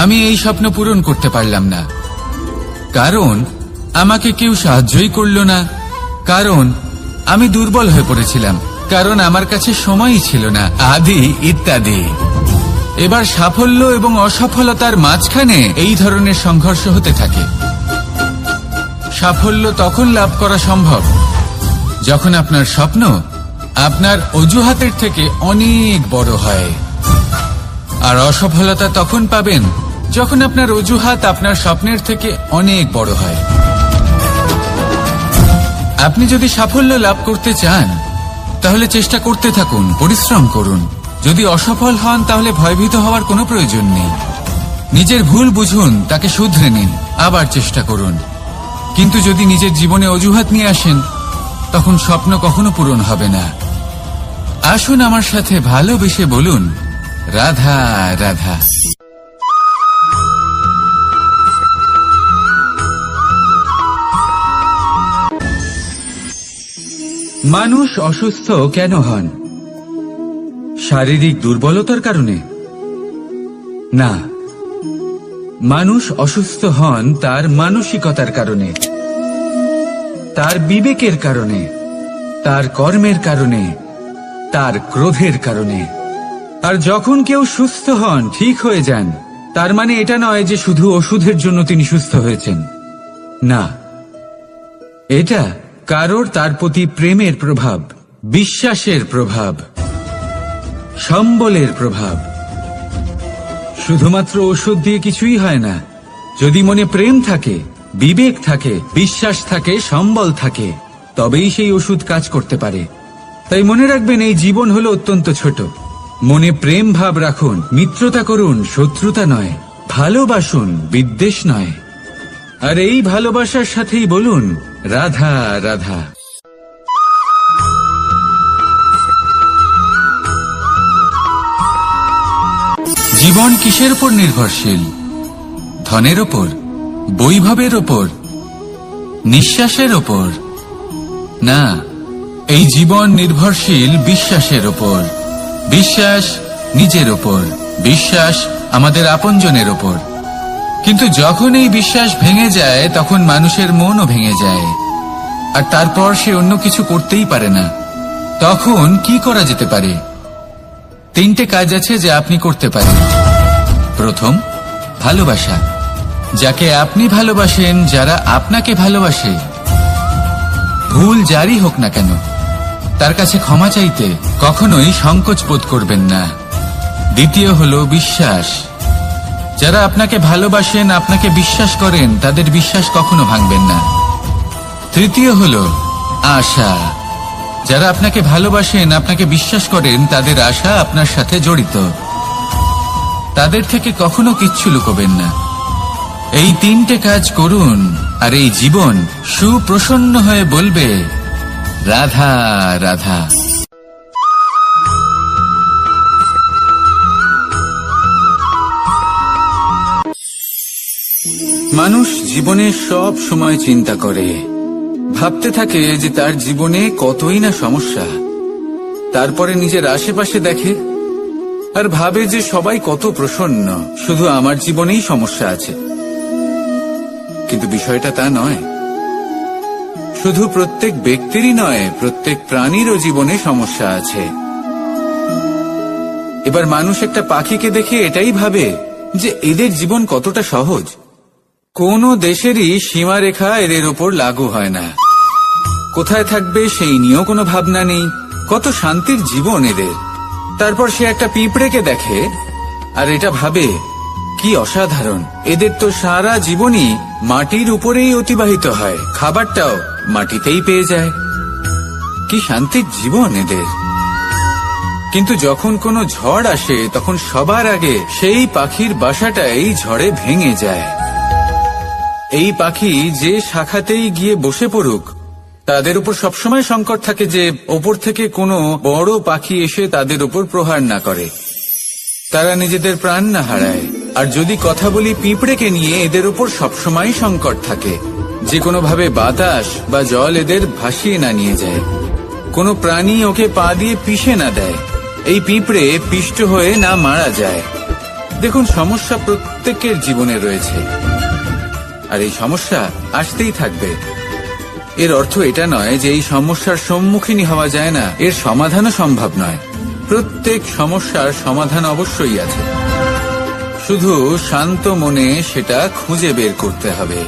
Speaker 1: আমি এই স্বপ্ন পূরণ করতে পারলাম না, কারণ আমাকে কেউ সাহায্যই করল না, কারণ আমি দুর্বল হয়ে পড়েছিলাম, কারণ আমার কাছে সময়ই ছিল না, আদি ইত্যাদি। এবার সাফল্য এবং অসফলতার মাঝখানে এই ধরনের সংঘর্ষ হতে থাকে। সাফল্য তখন লাভ করা সম্ভব যখন আপনার স্বপ্ন আপনার অজুহাতের থেকে অনেক বড় হয়, আর অসফলতা তখন পাবেন যখন আপনার অজুহাত আপনার স্বপ্নের থেকে অনেক বড় হয়। আপনি যদি সাফল্য লাভ করতে চান, তাহলে চেষ্টা করতে থাকুন, পরিশ্রম করুন। যদি অসফল হন, তাহলে ভয়ভীত হওয়ার কোনো প্রয়োজন নেই। নিজের ভুল বুঝুন, তাকে শুধরে নিন, আবার চেষ্টা করুন। কিন্তু যদি নিজের জীবনে অজুহাত নিয়ে আসেন, তখন স্বপ্ন কখনো পূরণ হবে না। আসুন আমার সাথে ভালোবেসে বলুন, রাধা রাধা। মানুষ অসুস্থ কেন হন? শারীরিক দুর্বলতার কারণে? না, মানুষ অসুস্থ হন তার মানসিকতার কারণে, তার বিবেকের কারণে, তার কর্মের কারণে, তার ক্রোধের কারণে। আর যখন কেউ সুস্থ হন, ঠিক হয়ে যান, তার মানে এটা নয় যে শুধু ওষুধের জন্য তিনি সুস্থ হয়েছেন। না, এটা কারোর তার প্রতি প্রেমের প্রভাব, বিশ্বাসের প্রভাব, সম্বলের প্রভাব। শুধুমাত্র ওষুধ দিয়ে কিছুই হয় না। যদি মনে প্রেম থাকে, বিবেক থাকে, বিশ্বাস থাকে, সম্বল থাকে, তবেই সেই ওষুধ কাজ করতে পারে। তাই মনে রাখবেন, এই জীবন হলো অত্যন্ত ছোট। মনে প্রেম ভাব রাখুন, মিত্রতা করুন, শত্রুতা নয়। ভালোবাসুন, বিদ্বেষ নয়। আর এই ভালোবাসার সাথেই বলুন রাধা রাধা। জীবন কিসের উপর নির্ভরশীল? ধনের ওপর, বৈভবের ওপর, নিঃশ্বাসের ওপর? না, এই জীবন নির্ভরশীল বিশ্বাসের ওপর। বিশ্বাস নিজের ওপর, বিশ্বাস আমাদের আপনজনের ওপর। কিন্তু যখন এই বিশ্বাস ভেঙে যায়, তখন মানুষের মনও ভেঙে যায়, আর তারপর সে অন্য কিছু করতেই পারে না। তখন কি করা যেতে পারে? 3টে কাজ আছে যা আপনি করতে পারেন। প্রথম, ভালোবাসা। যাকে আপনি ভালোবাসেন, যারা আপনাকে ভালোবাসে, ভুল যারই হোক না কেন, তার কাছে ক্ষমা চাইতে কখনোই সংকোচ বোধ করবেন না। দ্বিতীয় হলো বিশ্বাস। যারা আপনাকে ভালোবাসেন, আপনাকে বিশ্বাস করেন, তাদের বিশ্বাস কখনো ভাঙবেন না। তৃতীয় হলো আশা। যারা আপনাকে ভালোবাসেন, আপনাকে বিশ্বাস করেন, তাদের আশা আপনার সাথে জড়িত। তাদের থেকে কখনো কিচ্ছু লুকোবেন না। এই 3টে কাজ করুন, আর এই জীবন সুপ্রসন্ন হয়ে বলবে রাধা রাধা। মানুষ জীবনে সব সময় চিন্তা করে, ভাবতে থাকে যে তার জীবনে কতই না সমস্যা। তারপরে নিজের আশেপাশে দেখে আর ভাবে যে সবাই কত প্রসন্ন, শুধু আমার জীবনেই সমস্যা আছে। কিন্তু বিষয়টা তা নয়। শুধু প্রত্যেক ব্যক্তিরই নয়, প্রত্যেক প্রাণীরও জীবনে সমস্যা আছে। এবার মানুষ একটা পাখিকে দেখে এটাই ভাবে যে এদের জীবন কতটা সহজ। কোন দেশেরই সীমারেখা এদের ওপর লাগু হয় না। কোথায় থাকবে সেই নিয়েও কোনো ভাবনা নেই। কত শান্তির জীবন এদের। তারপর সে একটা পিঁপড়েকে দেখে আর এটা ভাবে কি অসাধারণ, এদের তো সারা জীবনই মাটির উপরেই অতিবাহিত হয়, খাবারটাও মাটিতেই পেয়ে যায়। কি শান্তির জীবন এদের। কিন্তু যখন কোনো ঝড় আসে, তখন সবার আগে সেই পাখির বাসাটাই ঝড়ে ভেঙে যায়। এই পাখি যে শাখাতেই গিয়ে বসে পড়ুক, তাদের উপর সবসময় সংকট থাকে যে ওপর থেকে কোনো বড় পাখি এসে তাদের উপর প্রহার না করে, তারা নিজেদের প্রাণ না হারায়। আর যদি কথা বলি পিঁপড়েকে নিয়ে, এদের উপর সবসময় সংকট থাকে যে কোনোভাবে বাতাস বা জল এদের ভাসিয়ে না নিয়ে যায়, কোনো প্রাণী ওকে পা দিয়ে পিষে না দেয়, এই পিঁপড়ে পিষ্ট হয়ে না মারা যায়। দেখুন, সমস্যা প্রত্যেকের জীবনে রয়েছে, আর এই সমস্যা আসতেই থাকবে। এর অর্থ এটা নয় যে এই সমস্যার সম্মুখীন হওয়া যায় না, এর সমাধানও সম্ভব নয়। প্রত্যেক সমস্যার সমাধান অবশ্যই আছে, শুধু শান্ত মনে সেটা খুঁজে বের করতে হবে।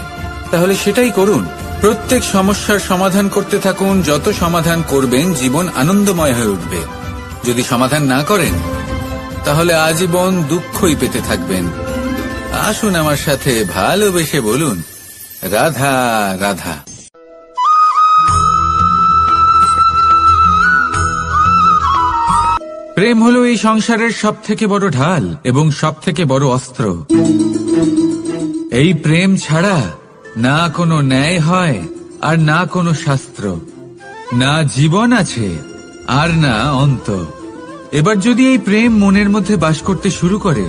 Speaker 1: তাহলে সেটাই করুন, প্রত্যেক সমস্যার সমাধান করতে থাকুন। যত সমাধান করবেন, জীবন আনন্দময় হয়ে উঠবে। যদি সমাধান না করেন, তাহলে আজীবন দুঃখই পেতে থাকবেন। আসুন আমার সাথে ভালোবেসে বলুন রাধা রাধা। প্রেম হলো এই সংসারের সবথেকে বড় ঢাল এবং সবথেকে বড় অস্ত্র। এই প্রেম ছাড়া না কোনো ন্যায় হয় আর না কোনো শাস্ত্র, না জীবন আছে আর না অন্ত। এবার যদি এই প্রেম মনের মধ্যে বাস করতে শুরু করে,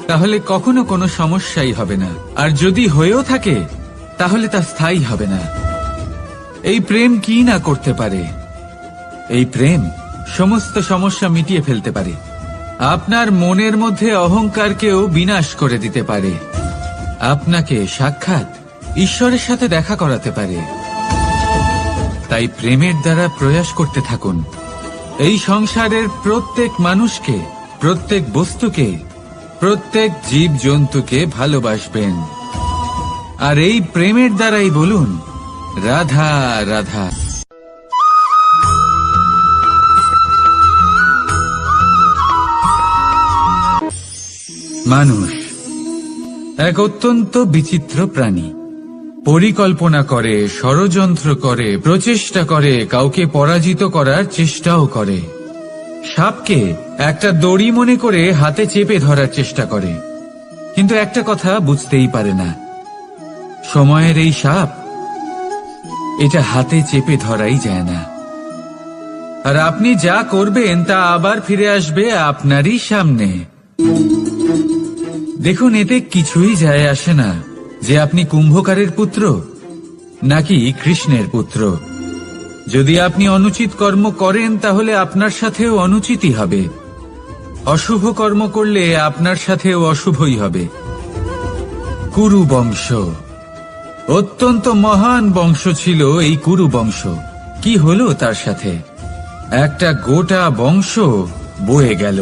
Speaker 1: তাহলে কখনো কোনো সমস্যাই হবে না। আর যদি হয়েও থাকে, তাহলে তা স্থায়ী হবে না। এই প্রেম কি না করতে পারে? এই প্রেম সমস্ত সমস্যা মিটিয়ে ফেলতে পারে। আপনার মনের মধ্যে অহংকারকেও বিনাশ করে দিতে পারে। আপনাকে সাক্ষাৎ ঈশ্বরের সাথে দেখা করাতে পারে। তাই প্রেমের দ্বারা প্রয়াস করতে থাকুন। এই সংসারের প্রত্যেক মানুষকে, প্রত্যেক বস্তুকে, প্রত্যেক জীব জন্তুকে ভালোবাসবেন। আর এই প্রেমের দ্বারাই বলুন রাধা রাধা। মানুষ এক অত্যন্ত বিচিত্র প্রাণী। পরিকল্পনা করে, ষড়যন্ত্র করে, প্রচেষ্টা করে, কাউকে পরাজিত করার চেষ্টাও করে। সাপকে একটা দড়ি মনে করে হাতে চেপে ধরার চেষ্টা করে, কিন্তু একটা কথা বুঝতেই পারে না, সময়ের এই সাপ, এটা হাতে চেপে ধরাই যায় না। আর আপনি যা করবেন তা আবার ফিরে আসবে আপনারই সামনে। দেখুন, এতে কিছুই যায় আসে না যে আপনি কুম্ভকারের পুত্র নাকি কৃষ্ণের পুত্র। যদি আপনি অনুচিত কর্ম করেন তাহলে আপনার সাথেও অনুচিতই হবে। অশুভ কর্ম করলে আপনার সাথেও অশুভই হবে। কুরু বংশ অত্যন্ত মহান বংশ ছিল। এই কুরু বংশ কি হলো তার সাথে? একটা গোটা বংশ বয়ে গেল।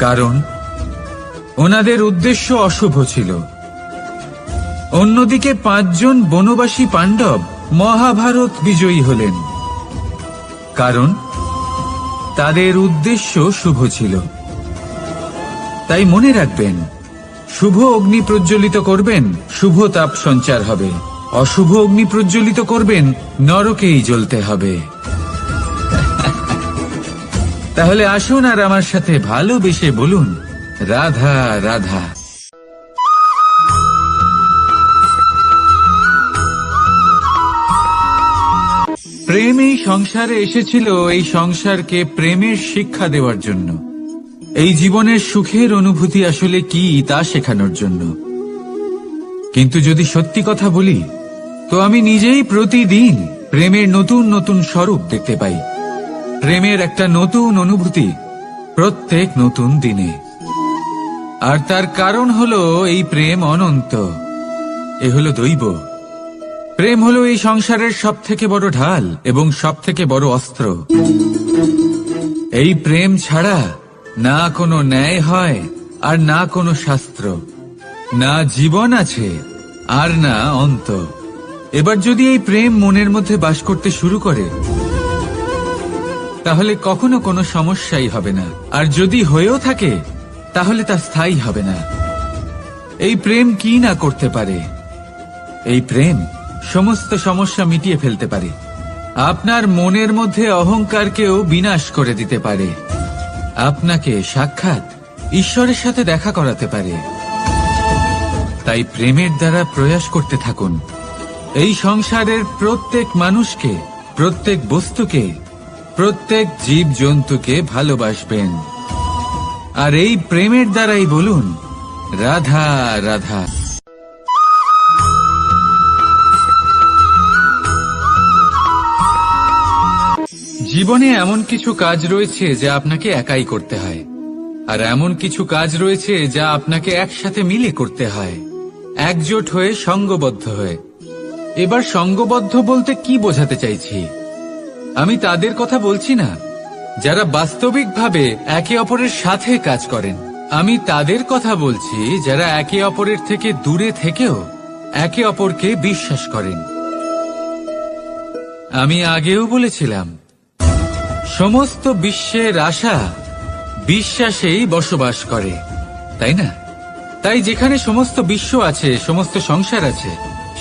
Speaker 1: কারণ ওনাদের উদ্দেশ্য অশুভ ছিল। অন্যদিকে 5 জন বনবাসী পাণ্ডব মহাভারত বিজয়ী হলেন, কারণ তাদের উদ্দেশ্য শুভ ছিল। তাই মনে রাখবেন, শুভ অগ্নি প্রজ্বলিত করবেন, শুভ তাপ সঞ্চার হবে। অশুভ অগ্নি প্রজ্বলিত করবেন, নরকেই জ্বলতে হবে। তাহলে আসুন আর আমার সাথে ভালোবেসে বলুন রাধা রাধা। প্রেম এই সংসারে এসেছিল এই সংসারকে প্রেমের শিক্ষা দেওয়ার জন্য, এই জীবনের সুখের অনুভূতি আসলে কি তা শেখানোর জন্য। কিন্তু যদি সত্যি কথা বলি, তো আমি নিজেই প্রতিদিন প্রেমের নতুন নতুন স্বরূপ দেখতে পাই। প্রেমের একটা নতুন অনুভূতি প্রত্যেক নতুন দিনে। আর তার কারণ হলো এই প্রেম অনন্ত। এ হলো দৈব। প্রেম হলো এই সংসারের সবথেকে বড় ঢাল এবং সবথেকে বড় অস্ত্র। এই প্রেম ছাড়া না কোনো ন্যায় হয় আর না কোনো শাস্ত্র, না জীবন আছে আর না অন্ত। এবার যদি এই প্রেম মনের মধ্যে বাস করতে শুরু করে, তাহলে কখনো কোনো সমস্যাই হবে না। আর যদি হয়েও থাকে, তাহলে তা স্থায়ী হবে না। এই প্রেম কি না করতে পারে? এই প্রেম সমস্ত সমস্যা মিটিয়ে ফেলতে পারে। আপনার মনের মধ্যে অহংকারকেও বিনাশ করে দিতে পারে। আপনাকে সাক্ষাৎ ঈশ্বরের সাথে দেখা করাতে পারে। তাই প্রেমের দ্বারা প্রয়াস করতে থাকুন। এই সংসারের প্রত্যেক মানুষকে, প্রত্যেক বস্তুকে, প্রত্যেক জীব জন্তুকে ভালোবাসবেন। আর এই প্রেমের দ্বারাই বলুন রাধা রাধা। জীবনে এমন কিছু কাজ রয়েছে যা আপনাকে একাই করতে হয়, আর এমন কিছু কাজ রয়েছে যা আপনাকে একসাথে মিলে করতে হয়, একজোট হয়ে, সঙ্গবদ্ধ হয়ে। এবার সঙ্গবদ্ধ বলতে কি বোঝাতে চাইছি? আমি তাদের কথা বলছি না যারা বাস্তবিকভাবে একে অপরের সাথে কাজ করেন। আমি তাদের কথা বলছি যারা একে অপরের থেকে দূরে থেকেও একে অপরকে বিশ্বাস করেন। আমি আগেও বলেছিলাম, সমস্ত বিশ্বের আশা বিশ্বাসেই বসবাস করে, তাই না? তাই যেখানে সমস্ত বিশ্ব আছে, সমস্ত সংসার আছে,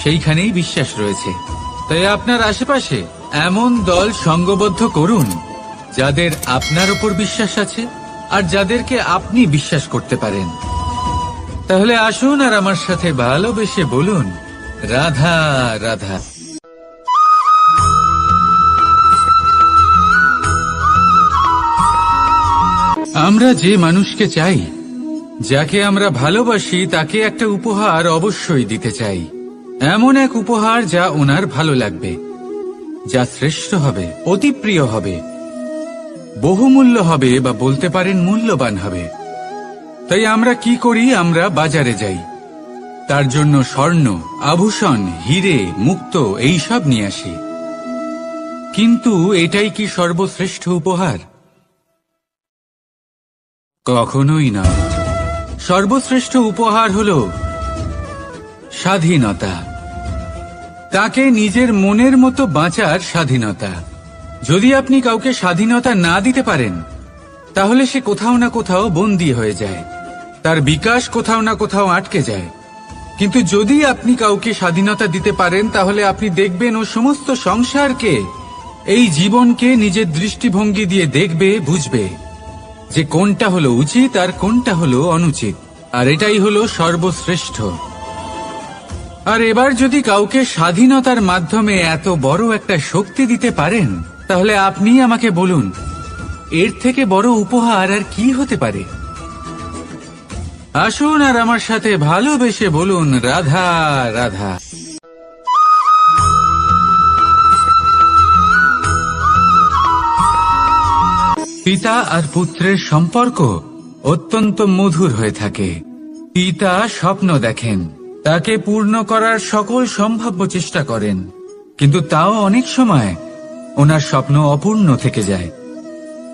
Speaker 1: সেইখানেই বিশ্বাস রয়েছে। তাই আপনার আশেপাশে এমন দল সঙ্গবদ্ধ করুন যাদের আপনার উপর বিশ্বাস আছে আর যাদেরকে আপনি বিশ্বাস করতে পারেন। তাহলে আসুন আর আমার সাথে ভালোবেসে বলুন রাধা রাধা। আমরা যে মানুষকে চাই, যাকে আমরা ভালোবাসি, তাকে একটা উপহার অবশ্যই দিতে চাই। এমন এক উপহার যা ওনার ভালো লাগবে।
Speaker 2: যা শ্রেষ্ঠ হবে, অতি প্রিয় হবে, বহুমূল্য হবে, বা বলতে পারেন মূল্যবান হবে। তাই আমরা কি করি? আমরা বাজারে যাই, তার জন্য স্বর্ণ, আভূষণ, হিরে, মুক্ত এইসব নিয়ে আসি। কিন্তু এটাই কি সর্বশ্রেষ্ঠ উপহার? কখনোই না। সর্বশ্রেষ্ঠ উপহার হল স্বাধীনতা, তাকে নিজের মনের মতো বাঁচার স্বাধীনতা। যদি আপনি কাউকে স্বাধীনতা না দিতে পারেন, তাহলে সে কোথাও না কোথাও বন্দী হয়ে যায়, তার বিকাশ কোথাও না কোথাও আটকে যায়। কিন্তু যদি আপনি কাউকে স্বাধীনতা দিতে পারেন, তাহলে আপনি দেখবেন ও সমস্ত সংসারকে, এই জীবনকে নিজের দৃষ্টিভঙ্গি দিয়ে দেখবে, বুঝবে যে কোনটা হলো উচিত আর কোনটা হলো অনুচিত। আর এটাই হলো সর্বশ্রেষ্ঠ। আর এবার যদি কাউকে স্বাধীনতার মাধ্যমে এত বড় একটা শক্তি দিতে পারেন, তাহলে আপনি আমাকে বলুন, এর থেকে বড় উপহার আর কি হতে পারে? আসুন আর আমার সাথে ভালোবেসে বলুন, রাধা রাধা। পিতা আর পুত্রের সম্পর্ক অত্যন্ত মধুর হয়ে থাকে। পিতা স্বপ্ন দেখেন, তাকে পূর্ণ করার সকল সম্ভাব্য চেষ্টা করেন, কিন্তু তাও অনেক সময় ওনার স্বপ্ন অপূর্ণ থেকে যায়।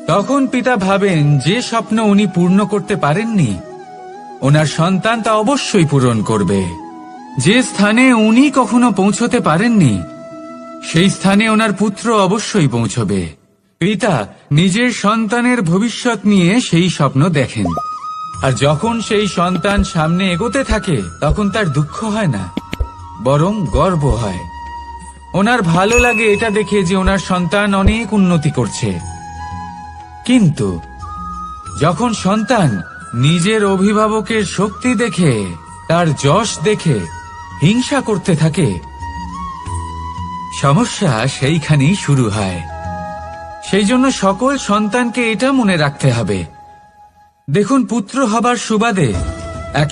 Speaker 2: তখন পিতা ভাবেন যে স্বপ্ন উনি পূর্ণ করতে পারেননি, ওনার সন্তান তা অবশ্যই পূরণ করবে। যে স্থানে উনি কখনো পৌঁছতে পারেননি, সেই স্থানে ওনার পুত্র অবশ্যই পৌঁছবে। পিতা নিজের সন্তানের ভবিষ্যৎ নিয়ে সেই স্বপ্ন দেখেন, আর যখন সেই সন্তান সামনে এগোতে থাকে, তখন তার দুঃখ হয় না, বরং গর্ব হয়। ওনার ভালো লাগে এটা দেখে যে ওনার সন্তান অনেক উন্নতি করছে। কিন্তু যখন সন্তান নিজের অভিভাবকের শক্তি দেখে, তার যশ দেখে হিংসা করতে থাকে, সমস্যা সেইখানেই শুরু হয়। সেই জন্য সকল সন্তানকে এটা মনে রাখতে হবে, দেখুন, পুত্র হবার সুবাদে এক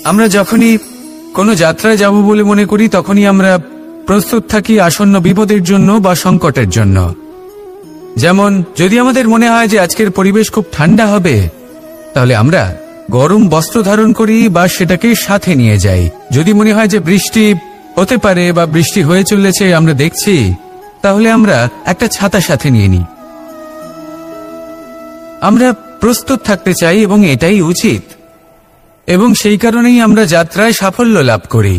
Speaker 2: আমরা যখনই কোনো যাত্রায় যাব বলে মনে করি তখনই আমরা প্রস্তুত থাকি আসন্ন বিপদের জন্য বা সংকটের জন্য। যেমন যদি আমাদের মনে হয় যে আজকের পরিবেশ খুব ঠান্ডা হবে, তাহলে আমরা গরম বস্ত্র ধারণ করি বা সেটাকে সাথে নিয়ে যাই। যদি মনে হয় যে বৃষ্টি হতে পারে বা বৃষ্টি হয়ে চলেছে আমরা দেখছি, তাহলে আমরা একটা ছাতা সাথে নিয়ে নিই। আমরা প্রস্তুত থাকতে চাই এবং এটাই উচিত, এবং সেই কারণেই আমরা যাত্রায় সাফল্য লাভ করি।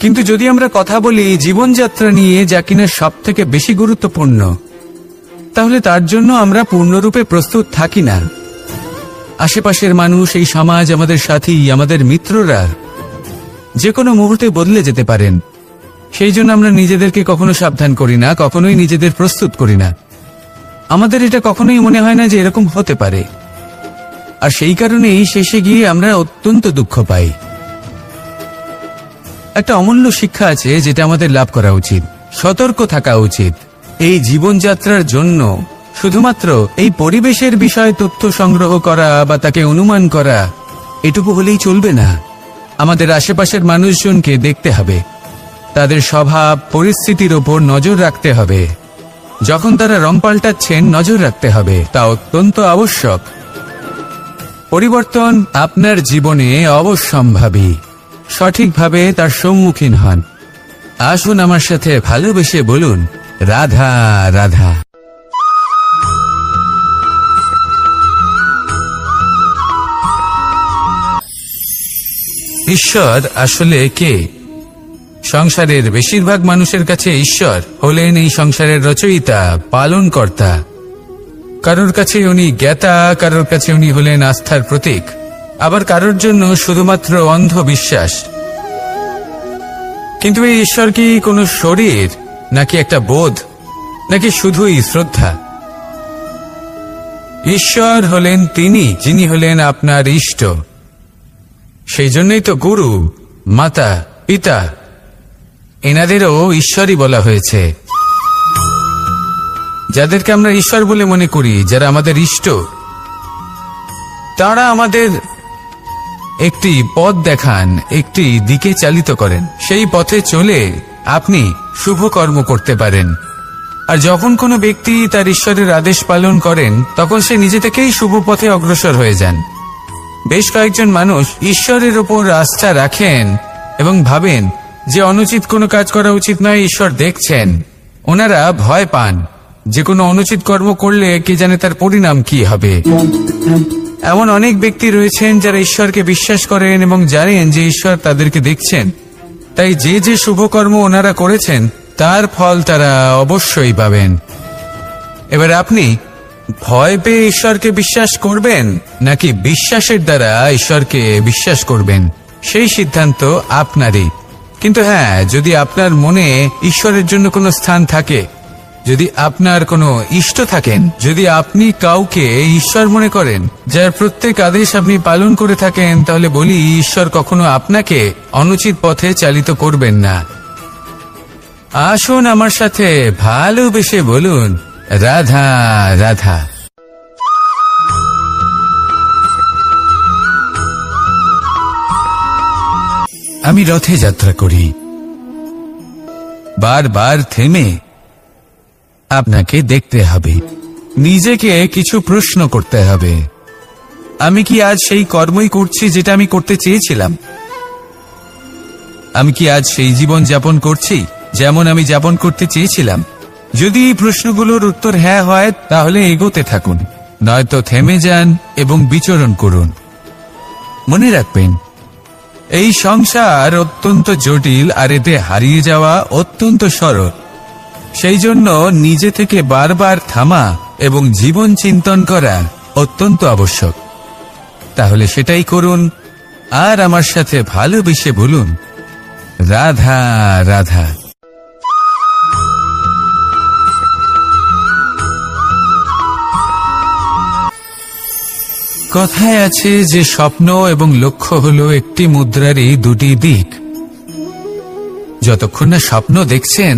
Speaker 2: কিন্তু যদি আমরা কথা বলি জীবনযাত্রা নিয়ে, যা কিনা সব থেকে বেশি গুরুত্বপূর্ণ, তাহলে তার জন্য আমরা পূর্ণরূপে প্রস্তুত থাকি না। আশেপাশের মানুষ, এই সমাজ, আমাদের সাথী, আমাদের মিত্ররা যে কোনো মুহূর্তে বদলে যেতে পারেন। সেই জন্য আমরা নিজেদেরকে কখনো সাবধান করি না, কখনোই নিজেদের প্রস্তুত করি না। আমাদের এটা কখনোই মনে হয় না যে এরকম হতে পারে, আর সেই কারণেই শেষে গিয়ে আমরা অত্যন্ত দুঃখ পাই। একটা অমূল্য শিক্ষা আছে যেটা আমাদের লাভ করা উচিত। সতর্ক থাকা উচিত। এই জীবনযাত্রার জন্য শুধুমাত্র এই পরিবেশের বিষয়ে তথ্য সংগ্রহ করা বা তাকে অনুমান করা এটুকু হলেই চলবে না। আমাদের আশেপাশের মানুষজনকে দেখতে হবে, তাদের স্বভাব পরিস্থিতির ওপর নজর রাখতে হবে। যখন তারা রং পাল্টাচ্ছেন নজর রাখতে হবে, তা অত্যন্ত আবশ্যক। পরিবর্তন আপনার জীবনে অবশ্যম্ভাবী। সঠিকভাবে তার সম্মুখীন হন। আসুন আমার সাথে ভালোবেসে বলুন, রাধা রাধা। ঈশ্বর আসলে কে? সংসারের বেশিরভাগ মানুষের কাছে ঈশ্বর হলেন এই সংসারের রচয়িতা, পালনকর্তা। কারোর কাছে উনি জ্ঞাতা, কারোর কাছে উনি হলেন আস্থার প্রতীক, আবার কারোর জন্য শুধুমাত্র অন্ধ বিশ্বাস। কিন্তু এই ঈশ্বর কি কোনো শরীর, নাকি একটা বোধ, নাকি শুধুই শ্রদ্ধা? ঈশ্বর হলেন তিনি যিনি হলেন আপনার ইষ্ট। সেই জন্যই তো গুরু, মাতা, পিতা এনাদেরও ঈশ্বরই বলা হয়েছে। যাদেরকে আমরা ঈশ্বর বলে মনে করি, যারা আমাদের ইষ্ট, তারা আমাদের একটি পথ দেখান, একটি দিকে চালিত করেন। সেই পথে চলে আপনি শুভ কর্ম করতে পারেন। আর যখন কোনো ব্যক্তি তার ঈশ্বরের আদেশ পালন করেন, তখন সে নিজে থেকেই শুভ পথে অগ্রসর হয়ে যান। বেশ কয়েকজন মানুষ ঈশ্বরের ওপর আস্থা রাখেন এবং ভাবেন যে অনুচিত কোনো কাজ করা উচিত নয়, ঈশ্বর দেখছেন। ওনারা ভয় পান যে কোনো অনুচিত কর্ম করলে কে জানে তার পরিণাম কি হবে। এমন অনেক ব্যক্তি রয়েছেন যারা ঈশ্বরকে বিশ্বাস করেন এবং জানেন যে ঈশ্বর তাদেরকে দেখছেন, তাই যে যে শুভ কর্ম ওনারা করেছেন তার ফল তারা অবশ্যই পাবেন। এবার আপনি ভয় পেয়ে ঈশ্বরকে বিশ্বাস করবেন নাকি বিশ্বাসের দ্বারা ঈশ্বরকে বিশ্বাস করবেন, সেই সিদ্ধান্ত আপনারই। কিন্তু হ্যাঁ, যদি আপনার মনে ঈশ্বরের জন্য কোনো স্থান থাকে, যদি আপনার কোনো ইষ্ট থাকেন, যদি আপনি কাউকে ঈশ্বর মনে করেন, যার প্রত্যেক আদেশ আপনি পালন করে থাকেন, তাহলে বলি ঈশ্বর কখনো আপনাকে অনুচিত পথে চালিত করবেন না। আসুন আমার সাথে ভালোবেসে বলুন, রাধা রাধা। আমি রথে যাত্রা করি। বারবার থেমে আপনাকে দেখতে হবে, নিজেকে কিছু প্রশ্ন করতে হবে। আমি কি আজ সেই কর্মই করছি যেটা আমি করতে চেয়েছিলাম? আমি কি আজ সেই জীবন যাপন করছি যেমন আমি যাপন করতে চেয়েছিলাম? যদি এই প্রশ্নগুলোর উত্তর হ্যাঁ হয়, তাহলে এগোতে থাকুন, নয়তো থেমে যান এবং বিচরণ করুন। মনে রাখবেন, এই সংসার অত্যন্ত জটিল, আর এতে হারিয়ে যাওয়া অত্যন্ত সরল। সেই জন্য নিজে থেকে বারবার থামা এবং জীবন চিন্তন করা অত্যন্ত আবশ্যক। তাহলে সেটাই করুন, আর আমার সাথে ভালোবেসে বলুন, রাধা রাধা। কথায় আছে যে স্বপ্ন এবং লক্ষ্য হলো একটি মুদ্রারই দুটি দিক। যতক্ষণ না স্বপ্ন দেখছেন,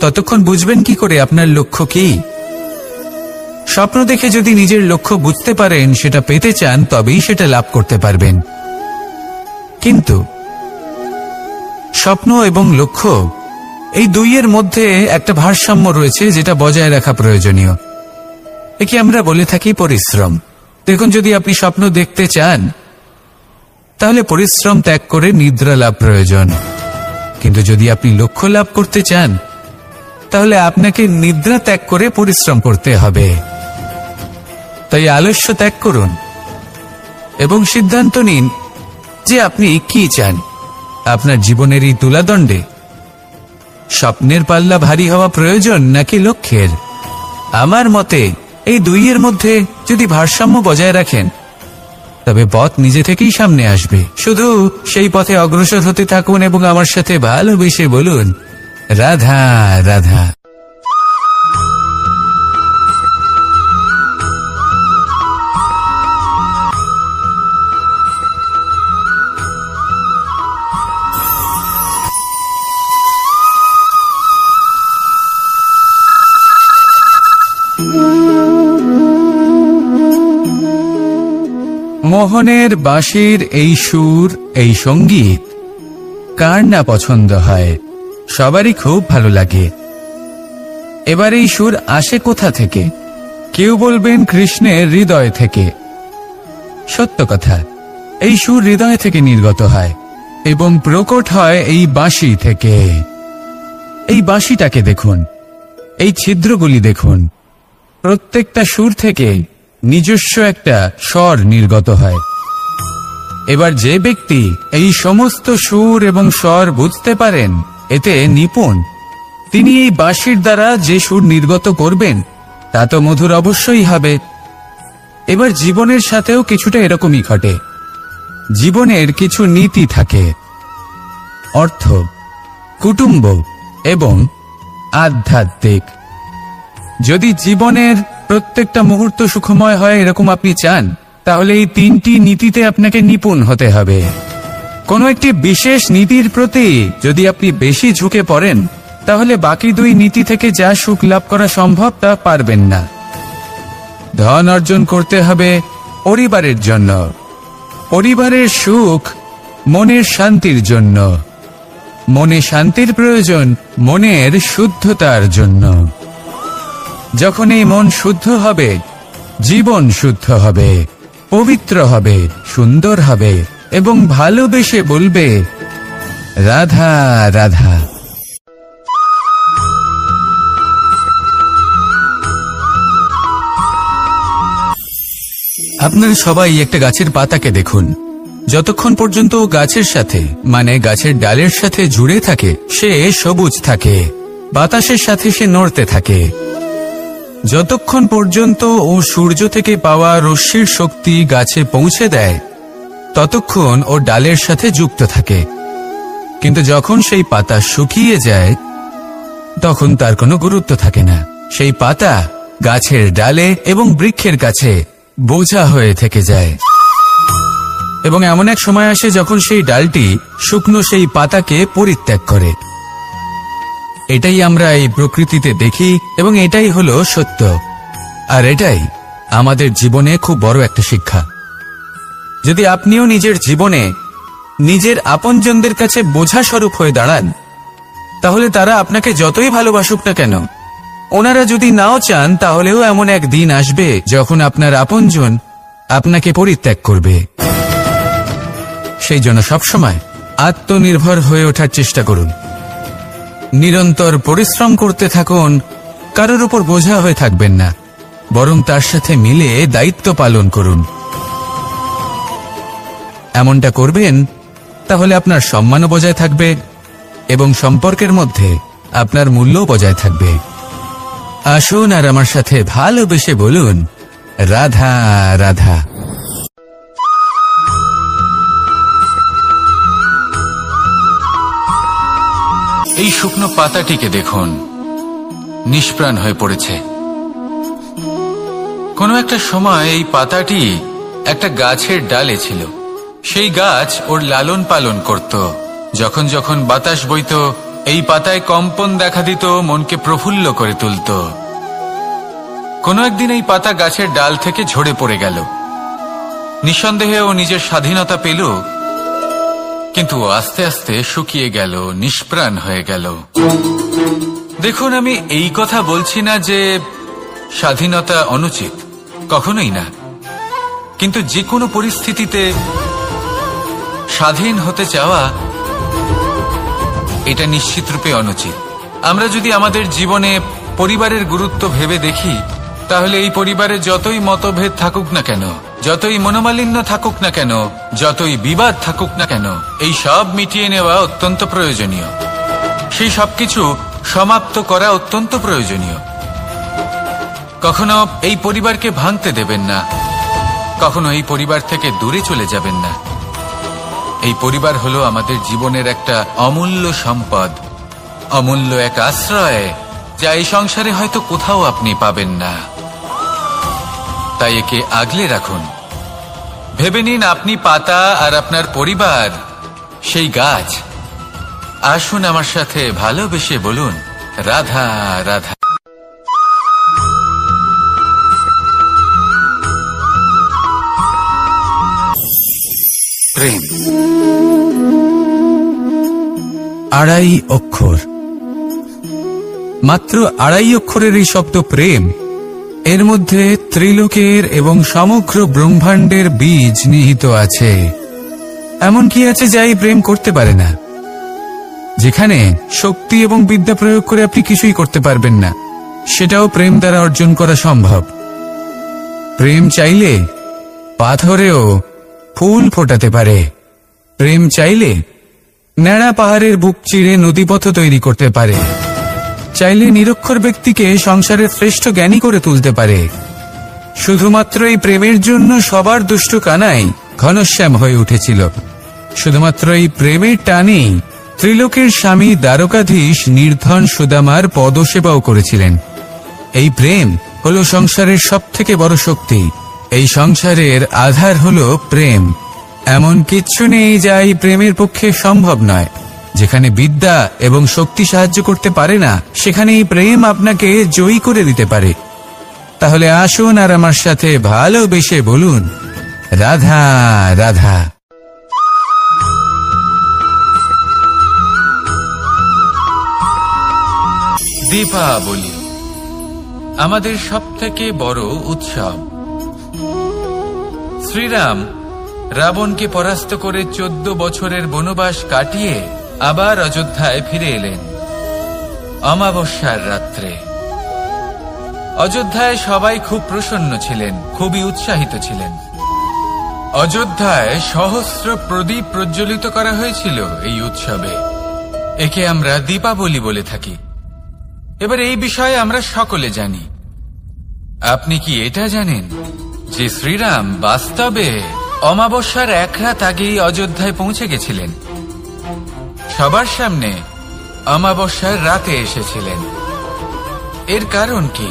Speaker 2: ততক্ষণ বুঝবেন কি করে আপনার লক্ষ্য কি? স্বপ্ন দেখে যদি নিজের লক্ষ্য বুঝতে পারেন, সেটা পেতে চান, তবেই সেটা লাভ করতে পারবেন। কিন্তু স্বপ্ন এবং লক্ষ্য এই দুইয়ের মধ্যে একটা ভারসাম্য রয়েছে, যেটা বজায় রাখা প্রয়োজনীয়। একে আমরা বলে থাকি পরিশ্রম। দেখুন, যদি আপনি স্বপ্ন দেখতে চান তাহলে পরিশ্রম ত্যাগ করে নিদ্রা লাভ প্রয়োজন, কিন্তু যদি আপনি লক্ষ্য লাভ করতে চান তাহলে আপনাকে নিদ্রা ত্যাগ করে পরিশ্রম করতে হবে। তাই আলস্য ত্যাগ করুন এবং সিদ্ধান্ত নিন যে আপনি কি চান। আপনার জীবনের এই তুলাদণ্ডে স্বপ্নের পাল্লা ভারী হওয়া প্রয়োজন নাকি লক্ষ্যের? আমার মতে এই দুইয়ের মধ্যে যদি ভারসাম্য বজায় রাখেন তবে পথ নিজে থেকেই সামনে আসবে। শুধু সেই পথে অগ্রসর হতে থাকুন এবং আমার সাথে ভালোবেসে বলুন, রাধা রাধা। মোহনের বাঁশির এই সুর, এই সঙ্গীত কার না পছন্দ হয়? সবারই খুব ভালো লাগে। এবার এই সুর আসে কোথা থেকে? কেউ বলবেন কৃষ্ণের হৃদয় থেকে। সত্য কথা, এই সুর হৃদয় থেকে নির্গত হয় এবং প্রকট হয় এই বাঁশি থেকে। এই বাঁশিটাকে দেখুন, এই ছিদ্রগুলি দেখুন, প্রত্যেকটা সুর থেকে নিজস্ব একটা স্বর নির্গত হয়। এবার যে ব্যক্তি এই সমস্ত সুর এবং স্বর বুঝতে পারেন, এতে নিপুণ, তিনি এই বাঁশির দ্বারা যে সুর নির্গত করবেন তা তো মধুর অবশ্যই হবে। এবার জীবনের সাথেও কিছুটা এরকমই ঘটে। জীবনের কিছু নীতি থাকে, অর্থ, কুটুম্ব এবং আধ্যাত্মিক। যদি জীবনের প্রত্যেকটা মুহূর্ত সুখময় হয় এরকম আপনি চান, তাহলে এই তিনটি নীতিতে আপনাকে নিপুণ হতে হবে। কোনো একটি বিশেষ নীতির প্রতি যদি আপনি বেশি ঝুঁকে পড়েন তাহলে বাকি দুই নীতি থেকে যা সুখ লাভ করা সম্ভব তা পারবেন না। ধন অর্জন করতে হবে পরিবারের জন্য, পরিবারের সুখ মনের শান্তির জন্য, মনে শান্তির প্রয়োজন মনের শুদ্ধতার জন্য। যখন এই মন শুদ্ধ হবে, জীবন শুদ্ধ হবে, পবিত্র হবে, সুন্দর হবে এবং ভালোবেসে বলবে, রাধা রাধা। আপনারা সবাই একটা গাছের পাতাকে দেখুন। যতক্ষণ পর্যন্ত গাছের সাথে, মানে গাছের ডালের সাথে জুড়ে থাকে, সে সবুজ থাকে, বাতাসের সাথে সে নড়তে থাকে। যতক্ষণ পর্যন্ত ও সূর্য থেকে পাওয়া রশ্মির শক্তি গাছে পৌঁছে দেয় ততক্ষণ ও ডালের সাথে যুক্ত থাকে। কিন্তু যখন সেই পাতা শুকিয়ে যায় তখন তার কোনো গুরুত্ব থাকে না। সেই পাতা গাছের ডালে এবং বৃক্ষের কাছে বোঝা হয়ে থেকে যায়। এবং এমন এক সময় আসে যখন সেই ডালটি শুকনো সেই পাতাকে পরিত্যাগ করে। এটাই আমরা এই প্রকৃতিতে দেখি এবং এটাই হলো সত্য। আর এটাই আমাদের জীবনে খুব বড় একটা শিক্ষা। যদি আপনিও নিজের জীবনে নিজের আপনজনদের কাছে বোঝা স্বরূপ হয়ে দাঁড়ান, তাহলে তারা আপনাকে যতই ভালোবাসুক না কেন, ওনারা যদি নাও চান তাহলেও এমন এক দিন আসবে যখন আপনার আপনজন আপনাকে পরিত্যাগ করবে। সেই জন্য সবসময় আত্মনির্ভর হয়ে ওঠার চেষ্টা করুন, নিরন্তর পরিশ্রম করতে থাকুন। কারোর উপর বোঝা হয়ে থাকবেন না, বরং তার সাথে মিলে দায়িত্ব পালন করুন। এমনটা করবেন তাহলে আপনার সম্মানও বজায় থাকবে এবং সম্পর্কের মধ্যে আপনার মূল্যও বজায় থাকবে। আসুন আর আমার সাথে ভালোবেসে বলুন, রাধা রাধা। এই শুকনো পাতাটিকে দেখুন, নিষ্প্রাণ হয়ে পড়েছে। কোনো একটা সময় এই পাতাটি একটা গাছের ডালে ছিল। সেই গাছ ওর লালন পালন করত। যখন যখন বাতাস বইত, এই পাতায় কম্পন দেখা দিত, মনকে প্রফুল্ল করে তুলত। কোনো একদিন এই পাতা গাছের ডাল থেকে ঝরে পড়ে গেল। নিঃসন্দেহে ও নিজের স্বাধীনতা পেল,
Speaker 1: কিন্তু আস্তে আস্তে শুকিয়ে গেল, নিষ্প্রাণ হয়ে গেল। দেখুন, আমি এই কথা বলছি না যে স্বাধীনতা অনুচিত, কখনোই না। কিন্তু যে কোনো পরিস্থিতিতে স্বাধীন হতে চাওয়া এটা নিশ্চিতরূপে অনুচিত। আমরা যদি আমাদের জীবনে পরিবারের গুরুত্ব ভেবে দেখি, তাহলে এই পরিবারে যতই মতভেদ থাকুক না কেন, যতই মনোমালিন্য থাকুক না কেন, যতই বিবাদ থাকুক না কেন, এই সব মিটিয়ে নেওয়া অত্যন্ত প্রয়োজনীয়। সেই সবকিছু সমাপ্ত করা অত্যন্ত প্রয়োজনীয়। কখনো এই পরিবারকে ভাঙতে দেবেন না, কখনো এই পরিবার থেকে দূরে চলে যাবেন না। এই পরিবার হলো আমাদের জীবনের একটা অমূল্য সম্পদ, অমূল্য এক আশ্রয়, যা এই সংসারে হয়তো কোথাও আপনি পাবেন না। তাই একে আগলে রাখুন। ভেবে নিন আপনি পাতা আর আপনার পরিবার সেই গাছ। আসুন আমার সাথে ভালোবেসে বলুন, রাধা রাধা।
Speaker 2: প্রেম 2.5 অক্ষর, মাত্র 2.5 অক্ষরের এই শব্দ প্রেম, এর মধ্যে ত্রিলোকের এবং সমগ্র ব্রহ্মাণ্ডের বীজ নিহিত আছে। এমন কি আছে যা এই প্রেম করতে পারে না? যেখানে শক্তি এবং বিদ্যা প্রয়োগ করে আপনি কিছুই করতে পারবেন না, সেটাও প্রেম দ্বারা অর্জন করা সম্ভব। প্রেম চাইলে পাথরেও ফুল ফোটাতে পারে। প্রেম চাইলে ন্যাড়া পাহাড়ের বুক চিরে নদীপথ তৈরি করতে পারে। চাইলে নিরক্ষর ব্যক্তিকে সংসারের শ্রেষ্ঠ জ্ঞানী করে তুলতে পারে। শুধুমাত্র এই প্রেমের জন্য সবার দুষ্ট কানাই ঘনশ্যাম হয়ে উঠেছিল। শুধুমাত্র এই প্রেমের টানেই ত্রিলোকের স্বামী দ্বারকাধীশ নির্ধন সুদামার পদসেবাও করেছিলেন। এই প্রেম হলো সংসারের সবথেকে বড় শক্তি। এই সংসারের আধার হলো প্রেম। এমন কিচ্ছু নেই যা এই প্রেমের পক্ষে সম্ভব নয়। যেখানে বিদ্যা এবং শক্তি সাহায্য করতে পারে না, সেখানে এই প্রেম আপনাকে জয়ী করে দিতে পারে। তাহলে আসুন আর আমার সাথে ভালোবেসে বলুন, রাধা রাধা।
Speaker 1: দীপাবলি আমাদের সবথেকে বড় উৎসব। শ্রীরাম রাবণকে পরাস্ত করে 14 বছরের বনবাস কাটিয়ে আবার অযোধ্যায় ফিরে এলেন অমাবস্যার রাত্রে। অযোধ্যায় সবাই খুব প্রসন্ন ছিলেন, খুবই উৎসাহিত ছিলেন। অযোধ্যায় সহস্র প্রদীপ প্রজ্বলিত করা হয়েছিল এই উৎসবে। একে আমরা দীপাবলি বলে থাকি। এবার এই বিষয়ে আমরা সকলে জানি। আপনি কি এটা জানেন যে শ্রীরাম বাস্তবে অমাবস্যার 1 রাত আগেই অযোধ্যায় পৌঁছে গেছিলেন? সবার সামনে অমাবস্যার রাতে এসেছিলেন। এর কারণ কি?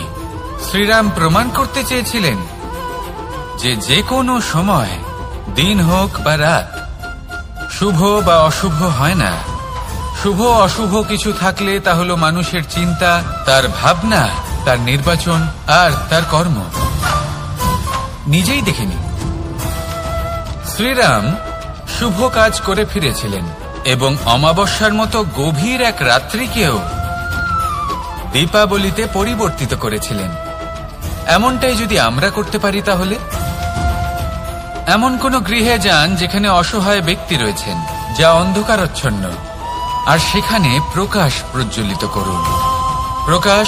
Speaker 1: শ্রীরাম প্রমাণ করতে চেয়েছিলেন যে যে কোনো সময়, দিন হোক বা রাত, শুভ বা অশুভ হয় না। শুভ অশুভ কিছু থাকলে তা হলো মানুষের চিন্তা, তার ভাবনা, তার নির্বাচন আর তার কর্ম। নিজেই দেখে নিন, শ্রীরাম শুভ কাজ করে ফিরেছিলেন এবং অমাবস্যার মতো গভীর এক রাত্রিকেও দীপাবলিতে পরিবর্তিত করেছিলেন। এমনটাই যদি আমরা করতে পারি, তাহলে এমন কোন গৃহে যান যেখানে অসহায় ব্যক্তি রয়েছেন, যা অন্ধকারাচ্ছন্ন, আর সেখানে প্রকাশ প্রজ্বলিত করুন। প্রকাশ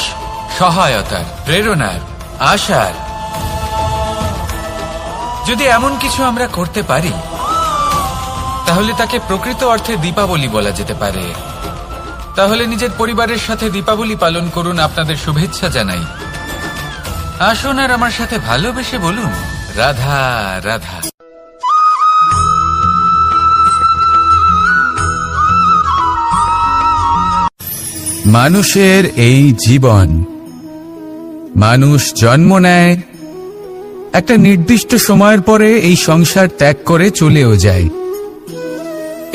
Speaker 1: সহায়তার, প্রেরণার, আশার। যদি এমন কিছু আমরা করতে পারি, তাহলে তাকে প্রকৃত অর্থে দীপাবলি বলা যেতে পারে। তাহলে নিজের পরিবারের সাথে দীপাবলি পালন করুন। আপনাদের শুভেচ্ছা জানাই। আসুন আর আমার সাথে ভালোবেসে বলুন, রাধা রাধা।
Speaker 2: মানুষের এই জীবন, মানুষ জন্ম নেয়, একটা নির্দিষ্ট সময়ের পরে এই সংসার ত্যাগ করে চলেও যায়।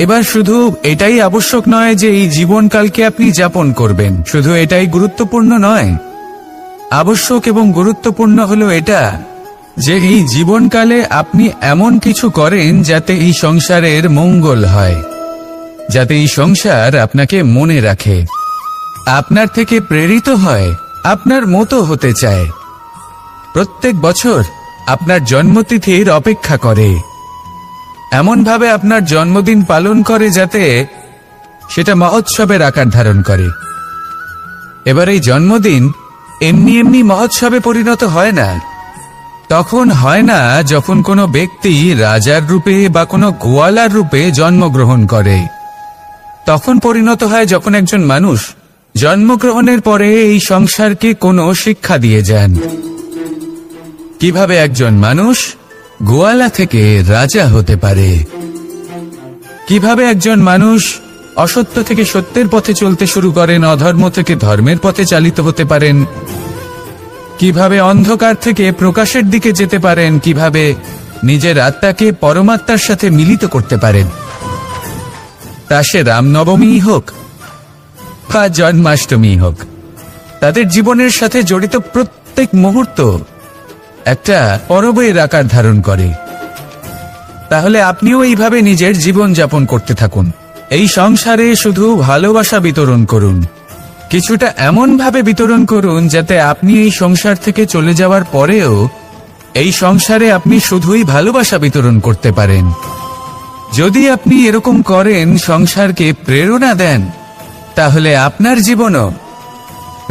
Speaker 2: এবার শুধু এটাই আবশ্যক নয় যে এই জীবনকালকে আপনি যাপন করবেন, শুধু এটাই গুরুত্বপূর্ণ নয়। আবশ্যক এবং গুরুত্বপূর্ণ হলো এটা যে এই জীবনকালে আপনি এমন কিছু করেন যাতে এই সংসারের মঙ্গল হয়। যাতে এই সংসার আপনাকে মনে রাখে, আপনার থেকে প্রেরিত হয়, আপনার মতো হতে চায়। প্রত্যেক বছর আপনার জন্মতিথির অপেক্ষা করে, এমনভাবে আপনার জন্মদিন পালন করে যাতে সেটা মহোৎসবের আকার ধারণ করে। এবার এই জন্মদিন এমনি এমনি মহোৎসবে পরিণত হয় না। তখন হয় না যখন কোনো ব্যক্তি রাজার রূপে বা কোনো গোয়ালার রূপে জন্মগ্রহণ করে। তখন পরিণত হয় যখন একজন মানুষ জন্মগ্রহণের পরে এই সংসারকে কোনো শিক্ষা দিয়ে যান। কিভাবে একজন মানুষ গোয়ালা থেকে রাজা হতে পারে, কিভাবে একজন মানুষ অসত্য থেকে সত্যের পথে চলতে শুরু করেন, অধর্ম থেকে ধর্মের পথে চালিত হতে পারেন, কিভাবে অন্ধকার থেকে প্রকাশের দিকে যেতে পারেন, কিভাবে নিজের আত্মাকে পরমাত্মার সাথে মিলিত করতে পারেন। তা সে রামনবমী হোক বা জন্মাষ্টমী হোক, তাদের জীবনের সাথে জড়িত প্রত্যেক মুহূর্ত একটা পরবের আকার ধারণ করে। তাহলে আপনিও এইভাবে নিজের জীবন যাপন করতে থাকুন। এই সংসারে শুধু ভালোবাসা বিতরণ করুন, কিছুটা এমন ভাবে বিতরণ করুন যাতে আপনি এই সংসার থেকে চলে যাওয়ার পরেও এই সংসারে আপনি শুধুই ভালোবাসা বিতরণ করতে পারেন। যদি আপনি এরকম করেন, সংসারকে প্রেরণা দেন, তাহলে আপনার জীবনও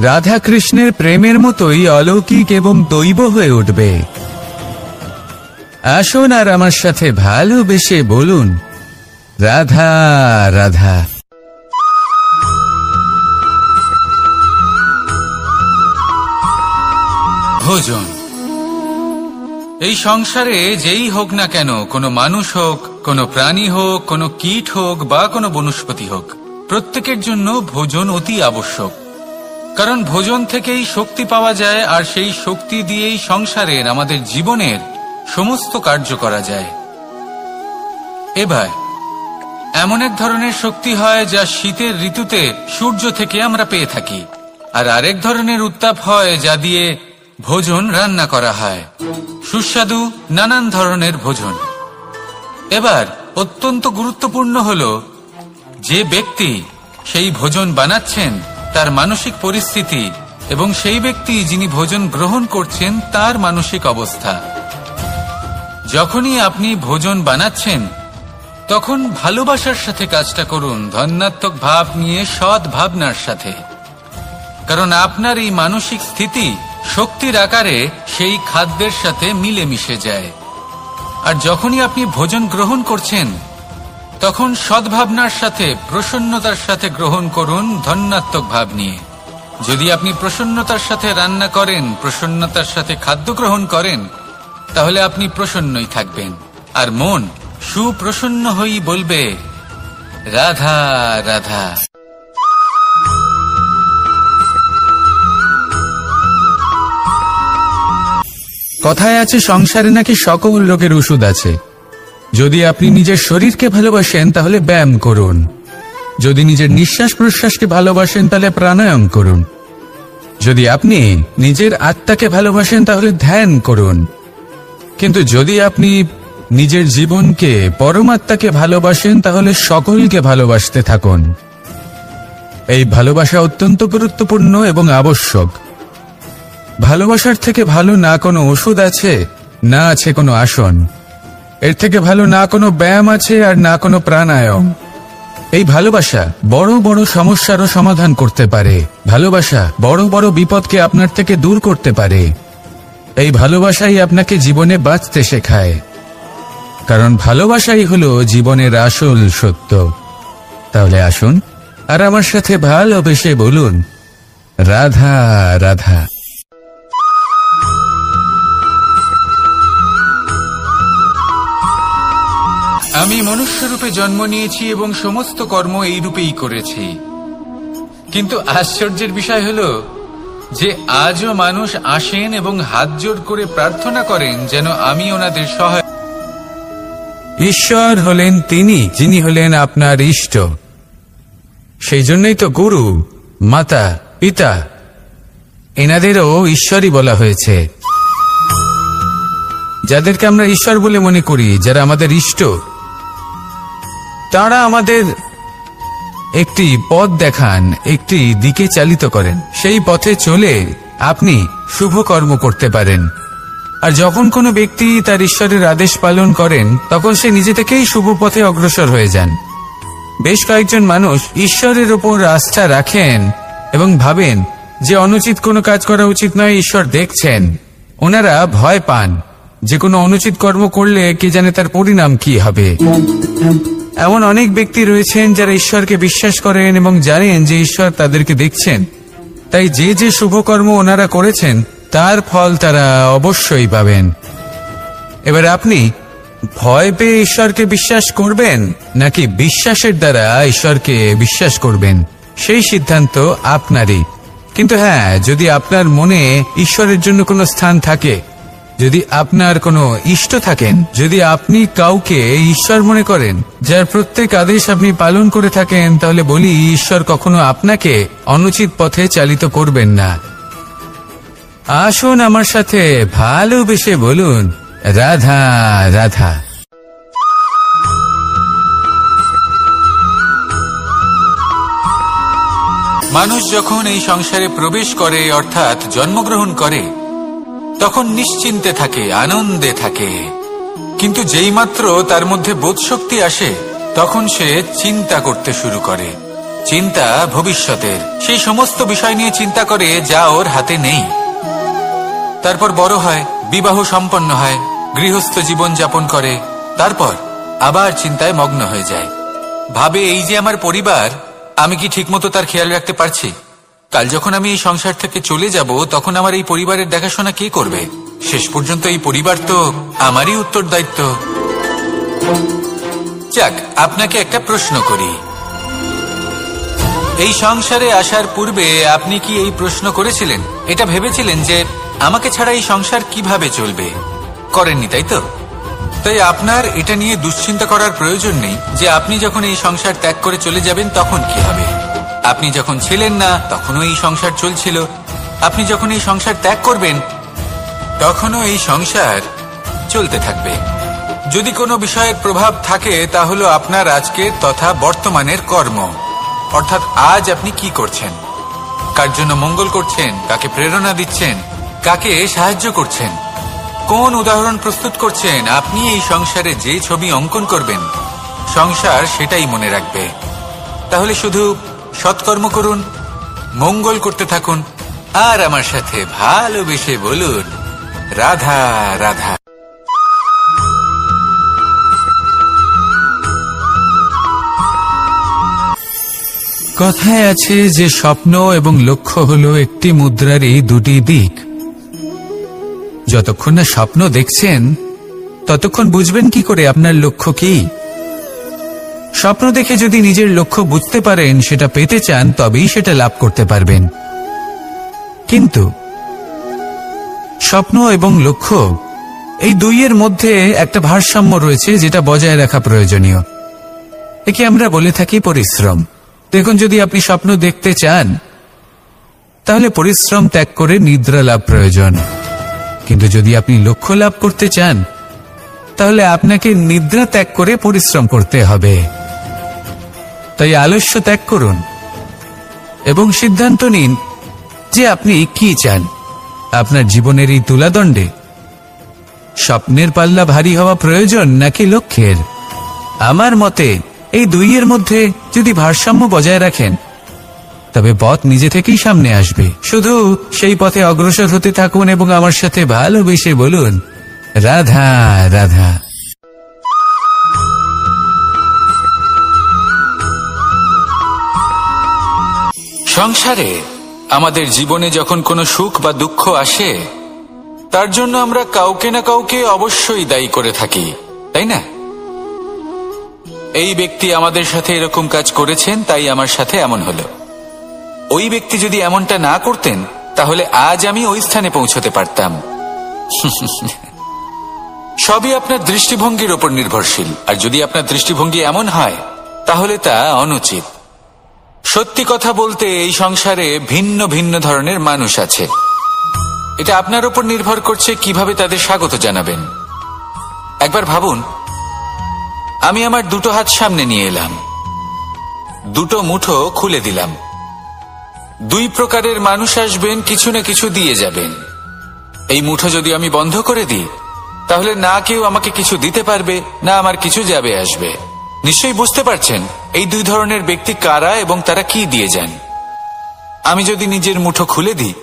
Speaker 2: রাধা কৃষ্ণের প্রেমের মতোই অলৌকিক এবং দৈব হয়ে উঠবে। আসুন আর আমার সাথে ভালোবেসে বলুন, রাধা রাধা।
Speaker 1: ভোজন। এই সংসারে যেই হোক না কেন, কোনো মানুষ হোক, কোনো প্রাণী হোক, কোনো কীট হোক বা কোনো বনস্পতি হোক, প্রত্যেকের জন্য ভোজন অতি আবশ্যক। কারণ ভোজন থেকেই শক্তি পাওয়া যায়, আর সেই শক্তি দিয়েই সংসারের, আমাদের জীবনের সমস্ত কার্য করা যায়। এবার এমন এক ধরনের শক্তি হয় যা শীতের ঋতুতে সূর্য থেকে আমরা পেয়ে থাকি, আর আরেক ধরনের উত্তাপ হয় যা দিয়ে ভোজন রান্না করা হয়, সুস্বাদু নানান ধরনের ভোজন। এবার অত্যন্ত গুরুত্বপূর্ণ হলো যে ব্যক্তি সেই ভোজন বানাচ্ছেন তার মানসিক পরিস্থিতি এবং সেই ব্যক্তি যিনি ভোজন গ্রহণ করছেন তার মানসিক অবস্থা। যখনই আপনি ভোজন বানাচ্ছেন তখন ভালোবাসার সাথে কাজটা করুন, ধন্যাত্মক ভাব নিয়ে, সৎ ভাবনার সাথে। কারণ আপনার এই মানসিক স্থিতি শক্তির আকারে সেই খাদ্যের সাথে মিলে মিশে যায়। আর যখনই আপনি ভোজন গ্রহণ করছেন তখন সদ্ভাবনার সাথে, প্রসন্নতার সাথে গ্রহণ করুন, ধন্যাত্মক ভাব নিয়ে। যদি আপনি প্রসন্নতার সাথে রান্না করেন, প্রসন্নতার সাথে খাদ্য গ্রহণ করেন, তাহলে আপনি প্রসন্নই থাকবেন, আর মন সুপ্রসন্ন হয়েই বলবে রাধা রাধা।
Speaker 2: কথায় আছে সংসারে নাকি সকল রোগের ওষুধ আছে। যদি আপনি নিজের শরীরকে ভালোবাসেন তাহলে ব্যায়াম করুন, যদি নিজের নিঃশ্বাস প্রশ্বাসকে ভালোবাসেন তাহলে প্রাণায়াম করুন, যদি আপনি নিজের আত্মাকে ভালোবাসেন তাহলে ধ্যান করুন। কিন্তু যদি আপনি নিজের জীবনকে, পরমাত্মাকে ভালোবাসেন তাহলে সকলকে ভালোবাসতে থাকুন। এই ভালোবাসা অত্যন্ত গুরুত্বপূর্ণ এবং আবশ্যক। ভালোবাসার থেকে ভালো না কোনো ওষুধ আছে, না আছে কোনো আসন। এর থেকে ভালো না কোনো ব্যায়াম আছে, আর না কোনো প্রাণায়াম। এই ভালোবাসা বড় বড় সমস্যারও সমাধান করতে পারে। ভালোবাসা বড় বড় বিপদকে আপনার থেকে দূর করতে পারে। এই ভালোবাসাই আপনাকে জীবনে বাঁচতে শেখায়, কারণ ভালোবাসাই হলো জীবনের আসল সত্য। তাহলে আসুন আর আমার সাথে ভালোবেসে বলুন, রাধা রাধা।
Speaker 1: আমি মনুষ্যরূপে জন্ম নিয়েছি এবং সমস্ত কর্ম এই রূপেই করেছি। কিন্তু আশ্চর্যের বিষয় হলো যে আজও মানুষ আসেন এবং হাত জোড় করে প্রার্থনা করেন যেন আমি ওনাদের সহায়।
Speaker 2: ঈশ্বর হলেন তিনি যিনি হলেন আপনার ইষ্ট। সেই জন্যই তো গুরু, মাতা, পিতা এনাদেরও ঈশ্বরই বলা হয়েছে। যাদেরকে আমরা ঈশ্বর বলে মনে করি, যারা আমাদের ইষ্ট, তারা আমাদের একটি পথ দেখান, একটি দিকে চালিত করেন। সেই পথে চলে আপনি শুভ কর্ম করতে পারেন। আর যখন কোনো ব্যক্তি তার ঈশ্বরের আদেশ পালন করেন, তখন সে নিজে থেকেই শুভ পথে অগ্রসর হয়ে যান। বেশ কয়েকজন মানুষ ঈশ্বরের ওপর আস্থা রাখেন এবং ভাবেন যে অনুচিত কোনো কাজ করা উচিত নয়, ঈশ্বর দেখছেন। ওনারা ভয় পান যে কোনো অনুচিত কর্ম করলে কে জানে তার পরিণাম কি হবে। এমন অনেক ব্যক্তি রয়েছেন যারা ঈশ্বরকে বিশ্বাস করেন এবং জানেন যে ঈশ্বর তাদেরকে দেখছেন, তাই যে যে শুভ কর্ম ওনারা করেছেন তার ফল তারা অবশ্যই পাবেন। এবার আপনি ভয় পেয়ে ঈশ্বরকে বিশ্বাস করবেন নাকি বিশ্বাসের দ্বারা ঈশ্বরকে বিশ্বাস করবেন, সেই সিদ্ধান্ত আপনারই। কিন্তু হ্যাঁ, যদি আপনার মনে ঈশ্বরের জন্য কোনো স্থান থাকে, যদি আপনার কোনো ইষ্ট থাকেন, যদি আপনি কাউকে ঈশ্বর মনে করেন যার প্রত্যেক আদেশ আপনি পালন করে থাকেন, তাহলে বলি ঈশ্বর কখনো আপনাকে অনুচিত পথে চালিত করবেন না। আসুন আমার সাথে ভালোবেসে বলুন, রাধা রাধা।
Speaker 1: মানুষ যখন এই সংসারে প্রবেশ করে, অর্থাৎ জন্মগ্রহণ করে, তখন নিশ্চিন্তে থাকে, আনন্দে থাকে। কিন্তু যেইমাত্র তার মধ্যে বোধশক্তি আসে, তখন সে চিন্তা করতে শুরু করে। চিন্তা ভবিষ্যতের, সেই সমস্ত বিষয় নিয়ে চিন্তা করে যা ওর হাতে নেই। তারপর বড় হয়, বিবাহ সম্পন্ন হয়, গৃহস্থ জীবন যাপন করে, তারপর আবার চিন্তায় মগ্ন হয়ে যায়। ভাবে, এই যে আমার পরিবার, আমি কি ঠিকমতো তার খেয়াল রাখতে পারছি? কাল যখন আমি এই সংসার থেকে চলে যাব, তখন আমার এই পরিবারের দেখাশোনা কে করবে? শেষ পর্যন্ত এই পরিবার তো আমারই উত্তরদায়িত্ব। যাক, আপনাকে একটা প্রশ্ন করি। এই সংসারে আসার পূর্বে আপনি কি এই প্রশ্ন করেছিলেন, এটা ভেবেছিলেন যে আমাকে ছাড়া এই সংসার কিভাবে চলবে? করেননি, তাই তো? তাই আপনার এটা নিয়ে দুশ্চিন্তা করার প্রয়োজন নেই যে আপনি যখন এই সংসার ত্যাগ করে চলে যাবেন তখন কি হবে। আপনি যখন ছিলেন না তখনও এই সংসার চলছিল, আপনি যখন এই সংসার ত্যাগ করবেন তখনও এই সংসার চলতে থাকবে। যদি কোনো বিষয়ের প্রভাব থাকে, তা হলো আপনার আজকের তথা বর্তমানের কর্ম, অর্থাৎ আজ আপনি কি করছেন, কার জন্য মঙ্গল করছেন, কাকে প্রেরণা দিচ্ছেন, কাকে সাহায্য করছেন, কোন উদাহরণ প্রস্তুত করছেন। আপনি এই সংসারে যে ছবি অঙ্কন করবেন, সংসার সেটাই মনে রাখবে। তাহলে শুধু সৎকর্ম করুন, মঙ্গল করতে থাকুন, আর আমার সাথে ভালোবেসে বলুন, রাধা রাধা।
Speaker 2: কথায় আছে যে স্বপ্ন এবং লক্ষ্য হলো একটি মুদ্রারই দুটি দিক। যতক্ষণ না স্বপ্ন দেখছেন, ততক্ষণ বুঝবেন কি করে আপনার লক্ষ্য কি? স্বপ্ন দেখে যদি নিজের লক্ষ্য বুঝতে পারেন, সেটা পেতে চান, তবেই সেটা লাভ করতে পারবেন। কিন্তু স্বপ্ন এবং লক্ষ্য, এই দুইয়ের মধ্যে একটা ভারসাম্য রয়েছে যেটা বজায় রাখা প্রয়োজনীয়। একে আমরা বলে থাকি পরিশ্রম। দেখুন, যদি আপনি স্বপ্ন দেখতে চান, তাহলে পরিশ্রম ত্যাগ করে নিদ্রা লাভ প্রয়োজন। কিন্তু যদি আপনি লক্ষ্য লাভ করতে চান, তাহলে আপনাকে নিদ্রা ত্যাগ করে পরিশ্রম করতে হবে। তাই আলস্য ত্যাগ করুন এবং সিদ্ধান্ত নিন যে আপনি কি চান। আপনার জীবনের এই তুলাদণ্ডে স্বপ্নের পাল্লা ভারী হওয়া প্রয়োজন নাকি লক্ষ্যের? আমার মতে এই দুইয়ের মধ্যে যদি ভারসাম্য বজায় রাখেন, তবে পথ নিজে থেকেই সামনে আসবে। শুধু সেই পথে অগ্রসর হতে থাকুন এবং আমার সাথে ভালোবেসে বলুন, রাধা রাধা।
Speaker 1: সংসারে আমাদের জীবনে যখন কোনো সুখ বা দুঃখ আসে, তার জন্য আমরা কাউকে না কাউকে অবশ্যই দায়ী করে থাকি, তাই না? এই ব্যক্তি আমাদের সাথে এরকম কাজ করেছেন, তাই আমার সাথে এমন হলো। ওই ব্যক্তি যদি এমনটা না করতেন, তাহলে আজ আমি ওই স্থানে পৌঁছতে পারতাম। সবই আপনার দৃষ্টিভঙ্গির ওপর নির্ভরশীল। আর যদি আপনার দৃষ্টিভঙ্গি এমন হয়, তাহলে তা অনুচিত। সত্যি কথা বলতে, এই সংসারে ভিন্ন ভিন্ন ধরনের মানুষ আছে। এটা আপনার উপর নির্ভর করছে কিভাবে তাদের স্বাগত জানাবেন। একবার ভাবুন, আমি আমার দুটো হাত সামনে নিয়ে এলাম। দুটো মুঠো খুলে দিলাম। দুই প্রকারের মানুষ আসবেন, কিছু না কিছু দিয়ে যাবেন। এই মুঠো যদি আমি বন্ধ করে দিই, তাহলে না কেউ আমাকে কিছু দিতে পারবে, না আমার কিছু যাবে আসবে। নিশ্চয়ই বুঝতে পারছেন এই দুই ধরনের ব্যক্তি কারা এবং তারা কি দিয়ে যান। আমি যদি নিজের মুঠো খুলে দিই,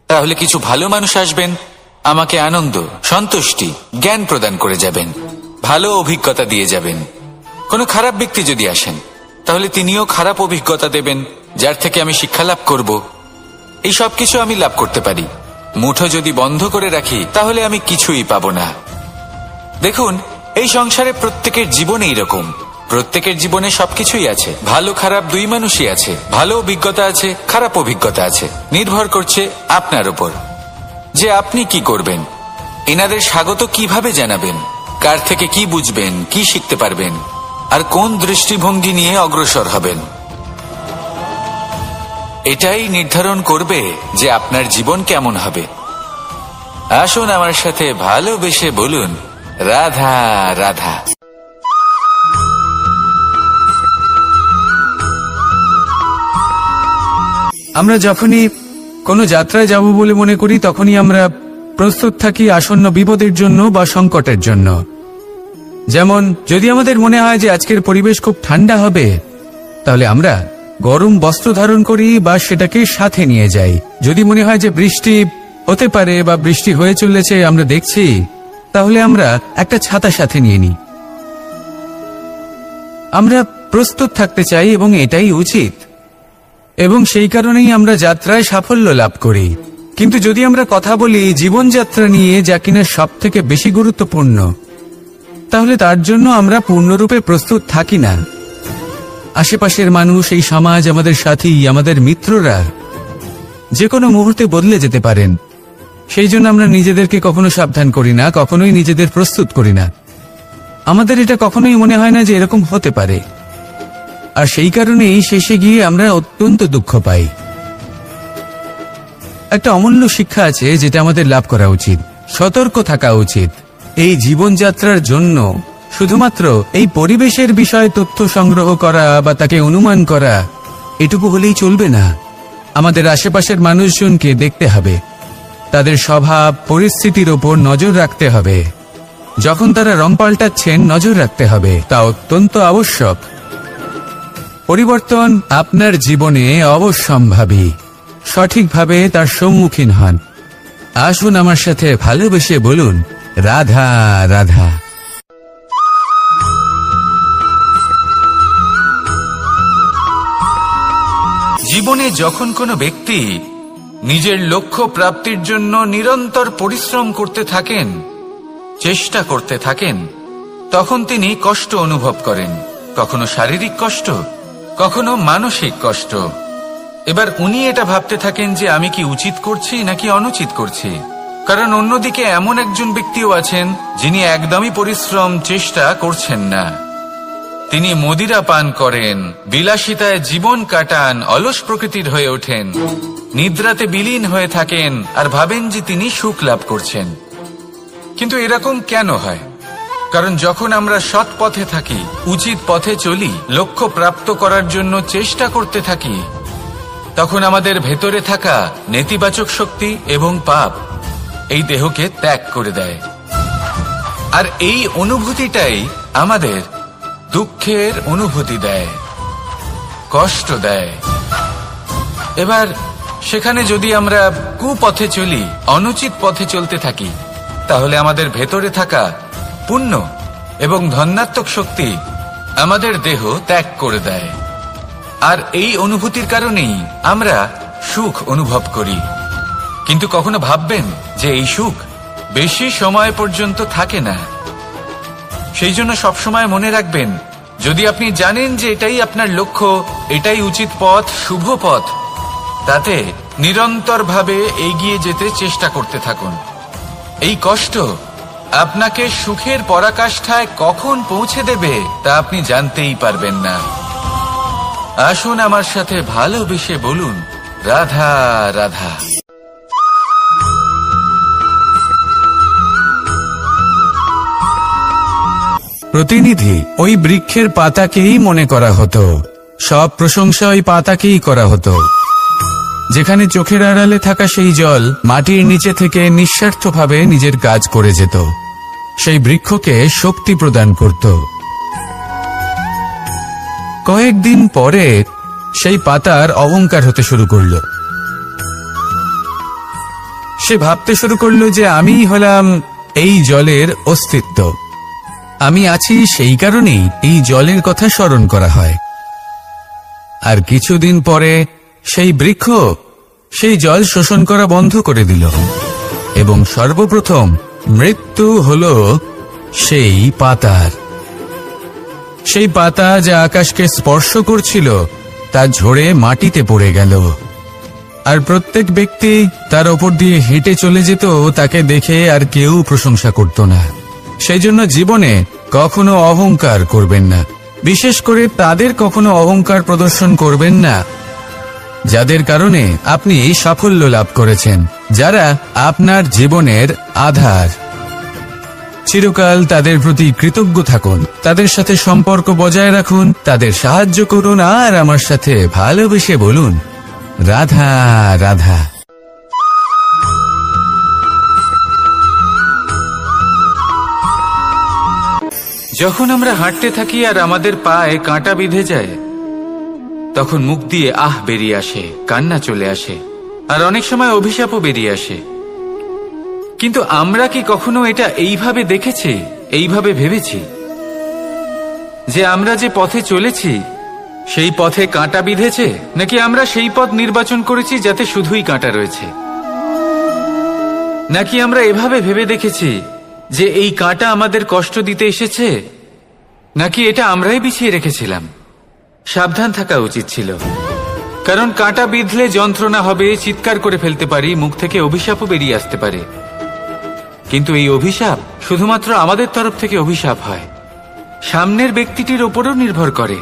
Speaker 1: তাহলে কিছু ভালো মানুষ আসবেন, আমাকে আনন্দ, সন্তুষ্টি, জ্ঞান প্রদান করে যাবেন, ভালো অভিজ্ঞতা দিয়ে যাবেন। কোনো খারাপ ব্যক্তি যদি আসেন, তাহলে তিনিও খারাপ অভিজ্ঞতা দেবেন, যার থেকে আমি শিক্ষা লাভ করব। এই সব কিছু আমি লাভ করতে পারি। মুঠো যদি বন্ধ করে রাখি, তাহলে আমি কিছুই পাবো না। দেখুন, এই সংসারে প্রত্যেকের জীবন এইরকম। প্রত্যেকের জীবনে সবকিছুই আছে, ভালো খারাপ দুই মানুষই আছে, ভালো অভিজ্ঞতা আছে, খারাপ অভিজ্ঞতা আছে। নির্ভর করছে আপনার উপর যে আপনি কি করবেন, এনাদের স্বাগত কিভাবে জানাবেন, কার থেকে কি বুঝবেন, কি শিখতে পারবেন, আর কোন দৃষ্টিভঙ্গি নিয়ে অগ্রসর হবেন। এটাই নির্ধারণ করবে যে আপনার জীবন কেমন হবে। আসুন আমার সাথে ভালোবেসে বলুন, রাধা রাধা।
Speaker 2: আমরা যখনই কোনো যাত্রায় যাব বলে মনে করি, তখনই আমরা প্রস্তুত থাকি আসন্ন বিপদের জন্য বা সংকটের জন্য। যেমন যদি আমাদের মনে হয় যে আজকের পরিবেশ খুব ঠান্ডা হবে, তাহলে আমরা গরম বস্ত্র ধারণ করি বা সেটাকে সাথে নিয়ে যাই। যদি মনে হয় যে বৃষ্টি হতে পারে বা বৃষ্টি হয়ে চলেছে, আমরা দেখছি, তাহলে আমরা একটা ছাতা সাথে নিয়ে নিই। আমরা প্রস্তুত থাকতে চাই এবং এটাই উচিত, এবং সেই কারণেই আমরা যাত্রায় সাফল্য লাভ করি। কিন্তু যদি আমরা কথা বলি জীবনযাত্রা নিয়ে, যা কিনা সব থেকে বেশি গুরুত্বপূর্ণ, তাহলে তার জন্য আমরা পূর্ণরূপে প্রস্তুত থাকি না। আশেপাশের মানুষ, এই সমাজ, আমাদের সাথী, আমাদের মিত্ররা যে কোনো মুহূর্তে বদলে যেতে পারেন। সেই জন্য আমরা নিজেদেরকে কখনো সাবধান করি না, কখনোই নিজেদের প্রস্তুত করি না। আমাদের এটা কখনোই মনে হয় না যে এরকম হতে পারে, আর সেই কারণেই শেষে গিয়ে আমরা অত্যন্ত দুঃখ পাই। একটা অমূল্য শিক্ষা আছে যেটা আমাদের লাভ করা উচিত। সতর্ক থাকা উচিত। এই জীবনযাত্রার জন্য শুধুমাত্র এই পরিবেশের বিষয়ে তথ্য সংগ্রহ করা বা তাকে অনুমান করা, এটুকু হলেই চলবে না। আমাদের আশেপাশের মানুষজনকে দেখতে হবে, তাদের স্বভাব পরিস্থিতির ওপর নজর রাখতে হবে। যখন তারা রং পাল্টাচ্ছেন, নজর রাখতে হবে, তা অত্যন্ত আবশ্যক। পরিবর্তন আপনার জীবনে অবশ্যম্ভাবী। সঠিকভাবে তার সম্মুখীন হন। আসুন আমার সাথে ভালোবেসে বলুন, রাধা রাধা।
Speaker 1: জীবনে যখন কোনো ব্যক্তি নিজের লক্ষ্য প্রাপ্তির জন্য নিরন্তর পরিশ্রম করতে থাকেন, চেষ্টা করতে থাকেন, তখন তিনি কষ্ট অনুভব করেন। কখনো শারীরিক কষ্ট, কখনো মানসিক কষ্ট। এবার উনি এটা ভাবতে থাকেন যে আমি কি উচিত করছি নাকি অনুচিত করছি। কারণ অন্যদিকে এমন একজন ব্যক্তিও আছেন যিনি একদমই পরিশ্রম, চেষ্টা করছেন না। তিনি মদিরা পান করেন, বিলাসিতায় জীবন কাটান, অলস প্রকৃতির হয়ে ওঠেন, নিদ্রাতে বিলীন হয়ে থাকেন আর ভাবেন যে তিনি সুখ লাভ করছেন। কিন্তু এরকম কেন হয়? কারণ যখন আমরা সৎ পথে থাকি, উচিত পথে চলি, লক্ষ্য প্রাপ্ত করার জন্য চেষ্টা করতে থাকি, তখন আমাদের ভেতরে থাকা নেতিবাচক শক্তি এবং পাপ এই দেহকে ত্যাগ করে দেয়। আর এই অনুভূতিটাই আমাদের দুঃখের অনুভূতি দেয়, কষ্ট দেয়। এবার সেখানে যদি আমরা কুপথে চলি, অনুচিত পথে চলতে থাকি, তাহলে আমাদের ভেতরে থাকা পুণ্য এবং ধনাত্মক শক্তি আমাদের দেহ ত্যাগ করে দেয়। আর এই অনুভূতির কারণেই আমরা সুখ অনুভব করি। কিন্তু কখনো ভাববেন যে এই সুখ বেশি সময় পর্যন্ত থাকে না। সেই জন্য সবসময় মনে রাখবেন, যদি আপনি জানেন যে এটাই আপনার লক্ষ্য, এটাই উচিত পথ, শুভ পথ, তাতে নিরন্তরভাবে এগিয়ে যেতে চেষ্টা করতে থাকুন। এই কষ্ট আপনাকে সুখের পরাকাষ্ঠায় কখন পৌঁছে দেবে তা আপনি জানতেই পারবেন না। আসুন আমার সাথে ভালোবেসে বলুন, রাধা রাধা।
Speaker 2: প্রতিনিধি ওই বৃক্ষের পাতাকেই মনে করা হতো। সব প্রশংসা ওই পাতাকেই করা হতো। যেখানে চোখের আড়ালে থাকা সেই জল মাটির নিচে থেকে নিঃস্বার্থভাবে নিজের কাজ করে যেত, সেই বৃক্ষকে শক্তি প্রদান করত। কয়েকদিন পরে সেই পাতার অহংকার হতে শুরু করল। সে ভাবতে শুরু করল যে আমিই হলাম এই জলের অস্তিত্ব, আমি আছি সেই কারণেই এই জলের কথা স্মরণ করা হয়। আর কিছুদিন পরে সেই বৃক্ষ সেই জল শোষণ করা বন্ধ করে দিল এবং সর্বপ্রথম মৃত্যু হলো সেই পাতার। সেই পাতা যা আকাশকে স্পর্শ করছিল তা ঝরে মাটিতে পড়ে গেল, আর প্রত্যেক ব্যক্তি তার ওপর দিয়ে হেঁটে চলে যেত, তাকে দেখে আর কেউ প্রশংসা করত না। সেই জন্য জীবনে কখনো অহংকার করবেন না, বিশেষ করে তাদের কখনো অহংকার প্রদর্শন করবেন না যাদের কারণে আপনি সাফল্য লাভ করেছেন, যারা আপনার জীবনের আধার। চিরকাল তাদের প্রতি কৃতজ্ঞ থাকুন, তাদের সাথে সম্পর্ক বজায় রাখুন, তাদের সাহায্য করুন, আর আমার সাথে ভালোবেসে বলুন, রাধা রাধা।
Speaker 1: যখন আমরা হাঁটতে থাকি আর আমাদের পায়ে কাঁটা বিঁধে যায়, তখন মুখ দিয়ে আহ বেরিয়ে আসে, কান্না চলে আসে, আর অনেক সময় অভিশাপও বেরিয়ে আসে। কিন্তু আমরা কি কখনো এটা এইভাবে দেখেছি, এইভাবে ভেবেছি যে আমরা যে পথে চলেছি সেই পথে কাঁটা বিঁধেছে, নাকি আমরা সেই পথ নির্বাচন করেছি যাতে শুধুই কাঁটা রয়েছে? নাকি আমরা এভাবে ভেবে দেখেছি যে এই কাঁটা আমাদের কষ্ট দিতে এসেছে, নাকি এটা আমরাই বিছিয়ে রেখেছিলাম? সাবধান থাকা উচিত ছিল, কারণ কাঁটা বিঁধলে যন্ত্রণা হবে, চিৎকার করে ফেলতে পারি, মুখ থেকে অভিশাপও বেরিয়ে আসতে পারে। কিন্তু এই অভিশাপ শুধুমাত্র আমাদের তরফ থেকে অভিশাপ হয়, সামনের ব্যক্তিটির ওপরও নির্ভর করে।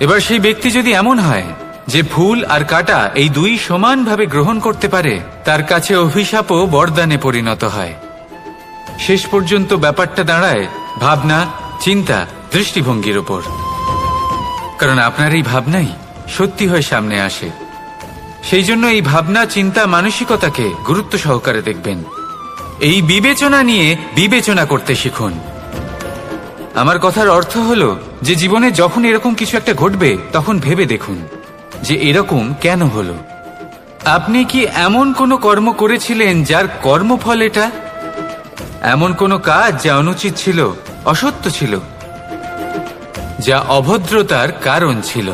Speaker 1: এবার সেই ব্যক্তি যদি এমন হয় যে ফুল আর কাঁটা এই দুই সমানভাবে গ্রহণ করতে পারে, তার কাছে অভিশাপও বরদানে পরিণত হয়। শেষ পর্যন্ত ব্যাপারটা দাঁড়ায় ভাবনা, চিন্তা, দৃষ্টিভঙ্গির ওপর। কারণ আপনার এই ভাবনাই সত্যি হয়ে সামনে আসে। সেই জন্য এই ভাবনা, চিন্তা, মানসিকতাকে গুরুত্ব সহকারে দেখবেন। এই বিবেচনা নিয়ে বিবেচনা করতে শিখুন। আমার কথার অর্থ হলো যে জীবনে যখন এরকম কিছু একটা ঘটবে, তখন ভেবে দেখুন যে এরকম কেন হলো। আপনি কি এমন কোনো কর্ম করেছিলেন যার কর্মফল এটা? এমন কোনো কাজ যা অনুচিত ছিল, অসত্য ছিল, যা অভদ্রতার কারণ ছিল?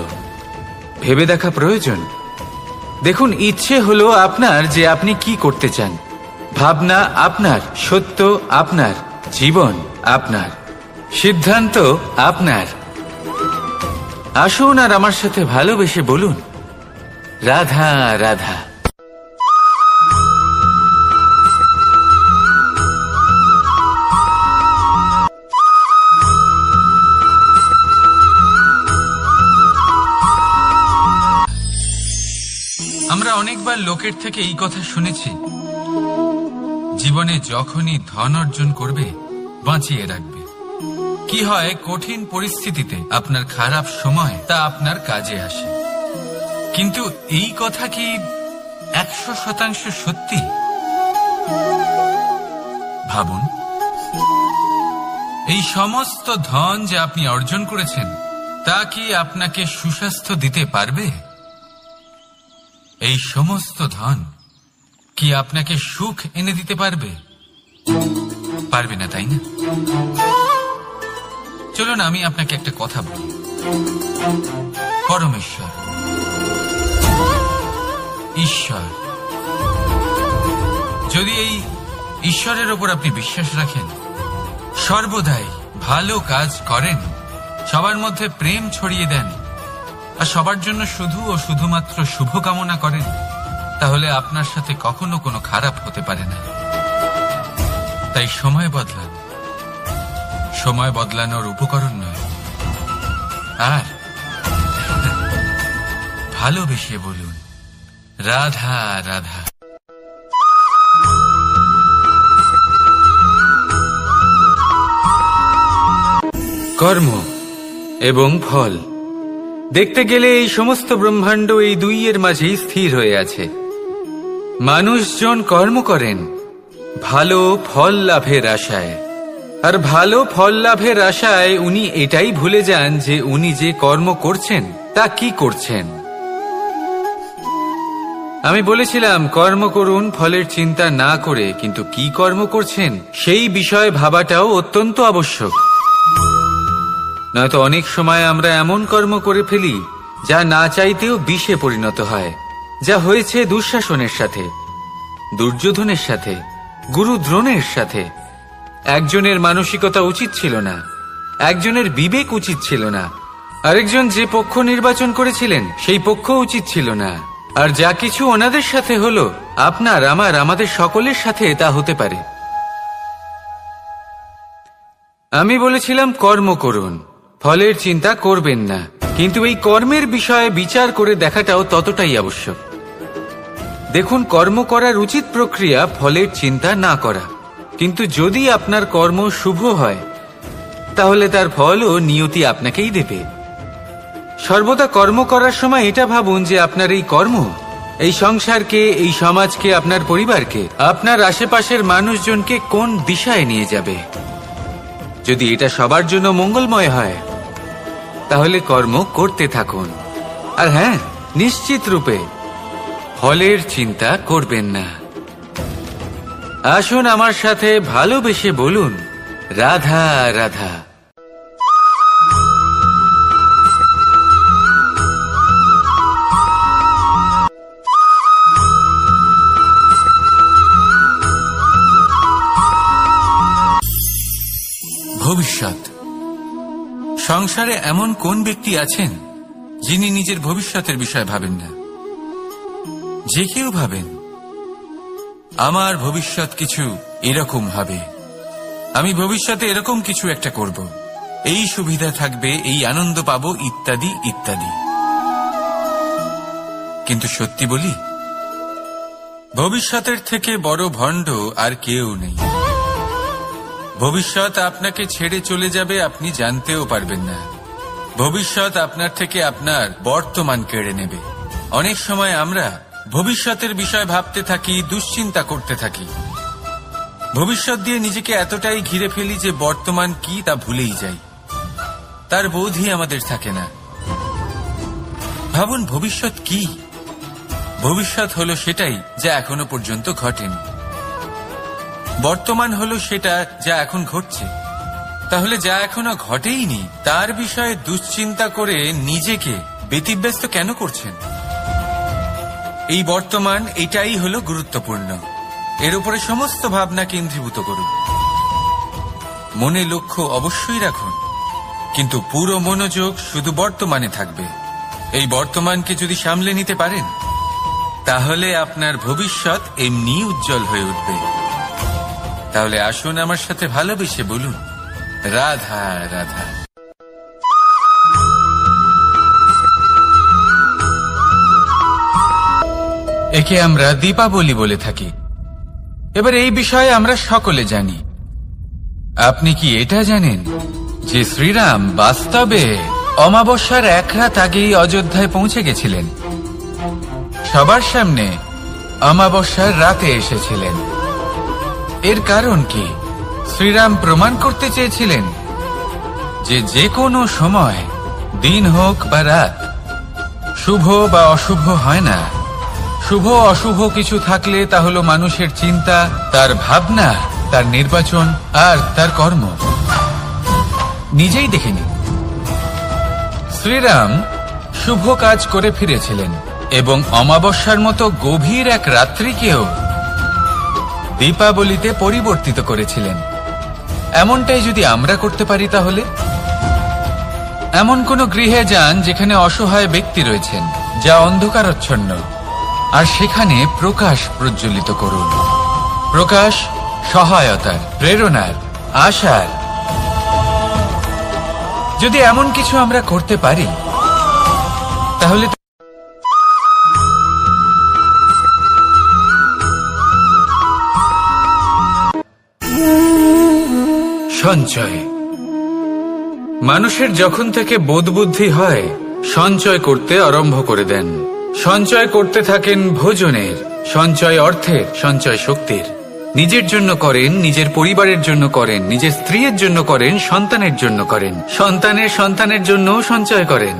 Speaker 1: ভেবে দেখা প্রয়োজন। দেখুন, ইচ্ছে হলো আপনার যে আপনি কি করতে চান, ভাবনা আপনার, সত্য আপনার, জীবন আপনার, সিদ্ধান্ত আপনার। আসুন আর আমার সাথে ভালোবেসে বলুন, রাধা রাধা। আমরা অনেকবার লোকের থেকে এই কথা শুনেছি, জীবনে যখনই ধন অর্জন করবে বাঁচিয়ে রাখবে। কি হয়, কঠিন পরিস্থিতিতে আপনার খারাপ সময় তা আপনার কাজে আসে। কিন্তু এই কথা কি 100% সত্যি? ভাবুন, এই সমস্ত ধন যে আপনি অর্জন করেছেন, তা কি আপনাকে সুস্বাস্থ্য দিতে পারবে? এই সমস্ত ধন কি আপনাকে সুখ এনে দিতে পারবে? পারবে না, তাই না? চলুন আমি আপনাকে একটা কথা বলি। পরমেশ্বর, ঈশ্বর, যদি এই ঈশ্বরের ওপর আপনি বিশ্বাস রাখেন, সর্বদাই ভালো কাজ করেন, সবার মধ্যে প্রেম ছড়িয়ে দেন, আর সবার জন্য শুধু ও শুধুমাত্র শুভকামনা করেন, তাহলে আপনার সাথে কখনো কোনো খারাপ হতে পারে না। তাই সময় বদলান, সময় বদলানোর উপকরণ নয়। আর ভালোবেসে বলুন, রাধা রাধা। কর্ম এবং ফল দেখতে গেলে এই সমস্ত ব্রহ্মাণ্ড এই দুইয়ের মাঝেই স্থির হয়ে আছে। মানুষজন কর্ম করেন ভালো ফল লাভের আশায়, আর ভালো ফল লাভের আশায় উনি এটাই ভুলে যান যে উনি যে কর্ম করছেন তা কি করছেন। আমি বলেছিলাম কর্ম করুন ফলের চিন্তা না করে, কিন্তু কি কর্ম করছেন সেই বিষয়ে ভাবাটাও অত্যন্ত আবশ্যক। নয়তো অনেক সময় আমরা এমন কর্ম করে ফেলি যা না চাইতেও বিষে পরিণত হয়, যা হয়েছে দুঃশাসনের সাথে, দুর্যোধনের সাথে, গুরু দ্রোণের সাথে। একজনের মানসিকতা উচিত ছিল না, একজনের বিবেক উচিত ছিল না, আরেকজন যে পক্ষ নির্বাচন করেছিলেন সেই পক্ষ উচিত ছিল না। আর যা কিছু ওনাদের সাথে হলো, আপনার আমাদের সকলের সাথে তা হতে পারে। আমি বলেছিলাম কর্ম করুন, ফলের চিন্তা করবেন না, কিন্তু এই কর্মের বিষয়ে বিচার করে দেখাটাও ততটাই আবশ্যক। দেখুন, কর্ম করার উচিত প্রক্রিয়া ফলের চিন্তা না করা, কিন্তু যদি আপনার কর্ম শুভ হয় তাহলে তার ফলও নিয়তি আপনাকেই দেবে। সর্বদা কর্ম করার সময় এটা ভাবুন যে আপনার এই কর্ম এই সংসারকে, এই সমাজকে, আপনার পরিবারকে, আপনার আশেপাশের মানুষজনকে কোন দিশায় নিয়ে যাবে। যদি এটা সবার জন্য মঙ্গলময় হয় তাহলে কর্ম করতে থাকুন। আর হ্যাঁ, নিশ্চিত রূপে ফলের চিন্তা করবেন না। আসুন আমার সাথে ভালোবেসে বলুন, রাধা রাধা। ভবিষ্যৎ। সংসারে এমন কোন ব্যক্তি আছেন যিনি নিজের ভবিষ্যতের বিষয় ভাবেন না? যে কেউ ভাবেন আমার ভবিষ্যৎ কিছু এরকম হবে, আমি ভবিষ্যতে এরকম কিছু একটা করব, এই সুবিধা থাকবে, এই আনন্দ পাবো, ইত্যাদি ইত্যাদি। কিন্তু সত্যি বলি, ভবিষ্যতের থেকে বড় ভণ্ড আর কেউ নেই। ভবিষ্যৎ আপনাকে ছেড়ে চলে যাবে, আপনি জানতেও পারবেন না। ভবিষ্যৎ আপনার থেকে আপনার বর্তমান কেড়ে নেবে। অনেক সময় আমরা ভবিষ্যতের বিষয় ভাবতে থাকি, দুশ্চিন্তা করতে থাকি, ভবিষ্যৎ দিয়ে নিজেকে এতটাই ঘিরে ফেলি যে বর্তমান কি তা ভুলেই যাই, তার বোধই আমাদের থাকে না। ভাবুন, ভবিষ্যৎ কি? ভবিষ্যৎ হলো সেটাই যা এখনো পর্যন্ত ঘটেনি। বর্তমান হলো সেটা যা এখন ঘটছে। তাহলে যা এখনো ঘটেইনি তার বিষয়ে দুশ্চিন্তা করে নিজেকে ব্যতিব্যস্ত কেন করছেন? এই বর্তমান, এটাই হলো গুরুত্বপূর্ণ। এর উপরে সমস্ত ভাবনা কেন্দ্রীভূত করুন। মনে লক্ষ্য অবশ্যই রাখুন, কিন্তু পুরো মনোযোগ শুধু বর্তমানে থাকবে। এই বর্তমানকে যদি সামলে নিতে পারেন তাহলে আপনার ভবিষ্যৎ এমনি উজ্জ্বল হয়ে উঠবে। তাহলে আসুন আমার সাথে ভালোবেসে বলুন, রাধা রাধা। একে আমরা দীপাবলি বলে থাকি। এবার এই বিষয়ে আমরা সকলে জানি। আপনি কি এটা জানেন যে শ্রীরাম বাস্তবে অমাবস্যার এক রাত আগেই অযোধ্যায় পৌঁছে গেছিলেন? সবার সামনে অমাবস্যার রাতে এসেছিলেন। এর কারণ কি? শ্রীরাম প্রমাণ করতে চেয়েছিলেন যে যে কোনো সময়, দিন হোক বা রাত, শুভ বা অশুভ হয় না। শুভ অশুভ কিছু থাকলে তা হলো মানুষের চিন্তা, তার ভাবনা, তার নির্বাচন আর তার কর্ম। নিজেই দেখে নিন, শ্রীরাম শুভ কাজ করে ফিরেছিলেন এবং অমাবস্যার মতো গভীর এক রাত্রিকেও দীপাবলিতে পরিবর্তিত করেছিলেন। এমনটাই যদি আমরা করতে পারি তাহলে? এমন কোন গৃহে যান যেখানে অসহায় ব্যক্তি রয়েছেন, যা অন্ধকারাচ্ছন্ন, আর সেখানে প্রকাশ প্রজ্বলিত করুন। প্রকাশ সহায়তার, প্রেরণার, আশার। যদি এমন কিছু আমরা করতে পারি তাহলে সঞ্চয়। মানুষের যখন থেকে বোধ বুদ্ধি হয়
Speaker 2: সঞ্চয় করতে আরম্ভ করে দেন। সঞ্চয় করতে থাকেন ভোজনের, সঞ্চয় অর্থের, সঞ্চয় শক্তির। নিজের জন্য করেন, নিজের পরিবারের জন্য করেন, নিজের স্ত্রীর জন্য করেন, সন্তানের জন্য করেন, সন্তানের সন্তানের জন্য সঞ্চয় করেন।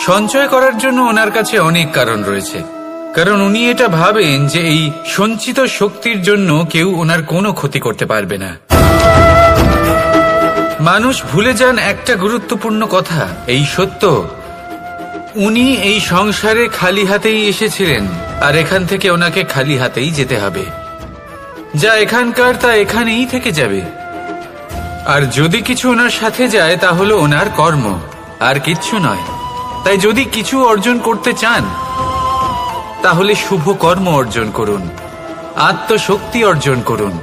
Speaker 2: সঞ্চয় করার জন্য ওনার কাছে অনেক কারণ রয়েছে, কারণ উনি এটা ভাবেন যে এই সঞ্চিত শক্তির জন্য কেউ ওনার কোনো ক্ষতি করতে পারবে না। মানুষ ভুলে যান একটা গুরুত্বপূর্ণ কথা, এই সত্য, উনি এই সংসারে খালি হাতেই এসেছিলেন, আর এখান থেকে ওনাকে খালি হাতেই যেতে হবে। যা এখানকার তা এখানেই থেকে যাবে। আর যদি কিছু ওনার সাথে যায় তা হলো ওনার কর্ম, আর কিচ্ছু নয়। তাই যদি কিছু অর্জন করতে চান তাহলে শুভ কর্ম অর্জন করুন, আত্মশক্তি অর্জন করুন,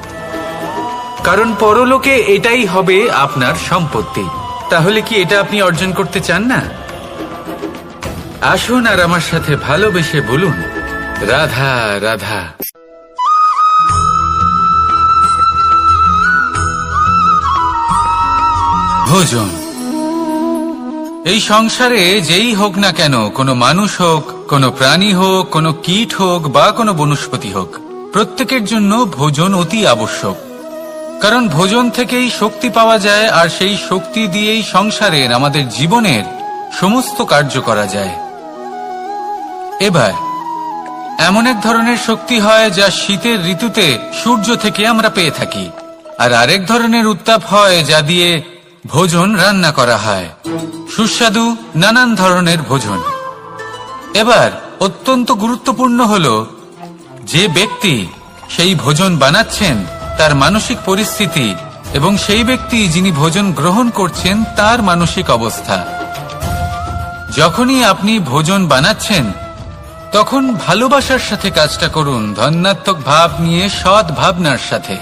Speaker 2: কারণ পরলোকে এটাই হবে আপনার সম্পত্তি। তাহলে কি এটা আপনি অর্জন করতে চান না? আসুন আর আমার সাথে ভালোবেসে বলুন, রাধা রাধা। ভোজন। এই সংসারে যেই হোক না কেন, কোনো মানুষ হোক, কোনো প্রাণী হোক, কোনো কীট হোক বা কোনো বনস্পতি হোক, প্রত্যেকের জন্য ভোজন অতি আবশ্যক। কারণ ভোজন থেকেই শক্তি পাওয়া যায়, আর সেই শক্তি দিয়েই সংসারের, আমাদের জীবনের সমস্ত কার্য করা যায়। এবার এমন এক ধরনের শক্তি হয় যা শীতের ঋতুতে সূর্য থেকে আমরা পেয়ে থাকি, আর আরেক ধরনের উত্তাপ হয় যা দিয়ে ভোজন রান্না করা হয়, সুস্বাদু নানান ধরনের ভোজন। এবার অত্যন্ত গুরুত্বপূর্ণ হলো যে ব্যক্তি সেই ভোজন বানাচ্ছেন তার মানসিক পরিস্থিতি, এবং সেই ব্যক্তি যিনি ভোজন গ্রহণ করছেন তার মানসিক অবস্থা। যখনই আপনি ভোজন বানাচ্ছেন তখন ভালোবাসার সাথে কাজটা করুন, ধন্যাত্মক ভাব নিয়ে, সৎ ভাবনার সাথে,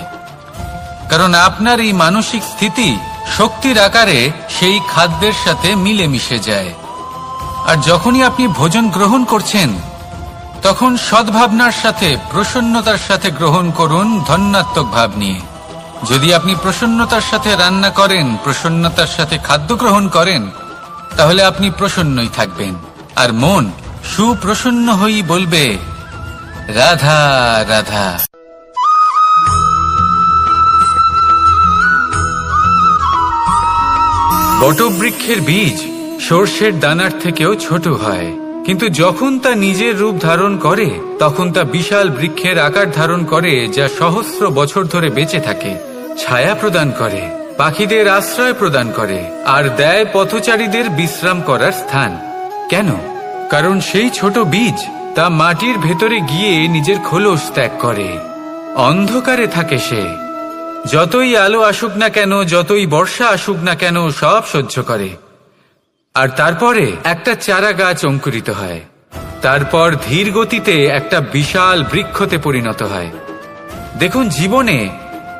Speaker 2: কারণ আপনার এই মানসিক স্থিতি শক্তির আকারে সেই খাদ্যের সাথে মিলে মিশে যায়। আর যখনই আপনি ভোজন গ্রহণ করছেন তখন সদ্ভাবনার সাথে, প্রসন্নতার সাথে গ্রহণ করুন, ধন্যাত্মক ভাব নিয়ে। যদি আপনি প্রসন্নতার সাথে রান্না করেন, প্রসন্নতার সাথে খাদ্য গ্রহণ করেন, তাহলে আপনি প্রসন্নই থাকবেন, আর মন সুপ্রসন্ন হয়েই বলবে, রাধা রাধা। বটবৃক্ষের বীজ সর্ষের দানার থেকেও ছোট হয়, কিন্তু যখন তা নিজের রূপ ধারণ করে তখন তা বিশাল বৃক্ষের আকার ধারণ করে, যা সহস্র বছর ধরে বেঁচে থাকে, ছায়া প্রদান করে, পাখিদের আশ্রয় প্রদান করে, আর দেয় পথচারীদের বিশ্রাম করার স্থান। কেন? কারণ সেই ছোট বীজ তা মাটির ভেতরে গিয়ে নিজের খোলস ত্যাগ করে, অন্ধকারে থাকে সে। যতই আলো আসুক না কেন, যতই বর্ষা আসুক না কেন, সব সহ্য করে, আর তারপরে একটা চারা গাছ অঙ্কুরিত হয়, তারপর ধীর গতিতে একটা বিশাল বৃক্ষতে পরিণত হয়। দেখুন, জীবনে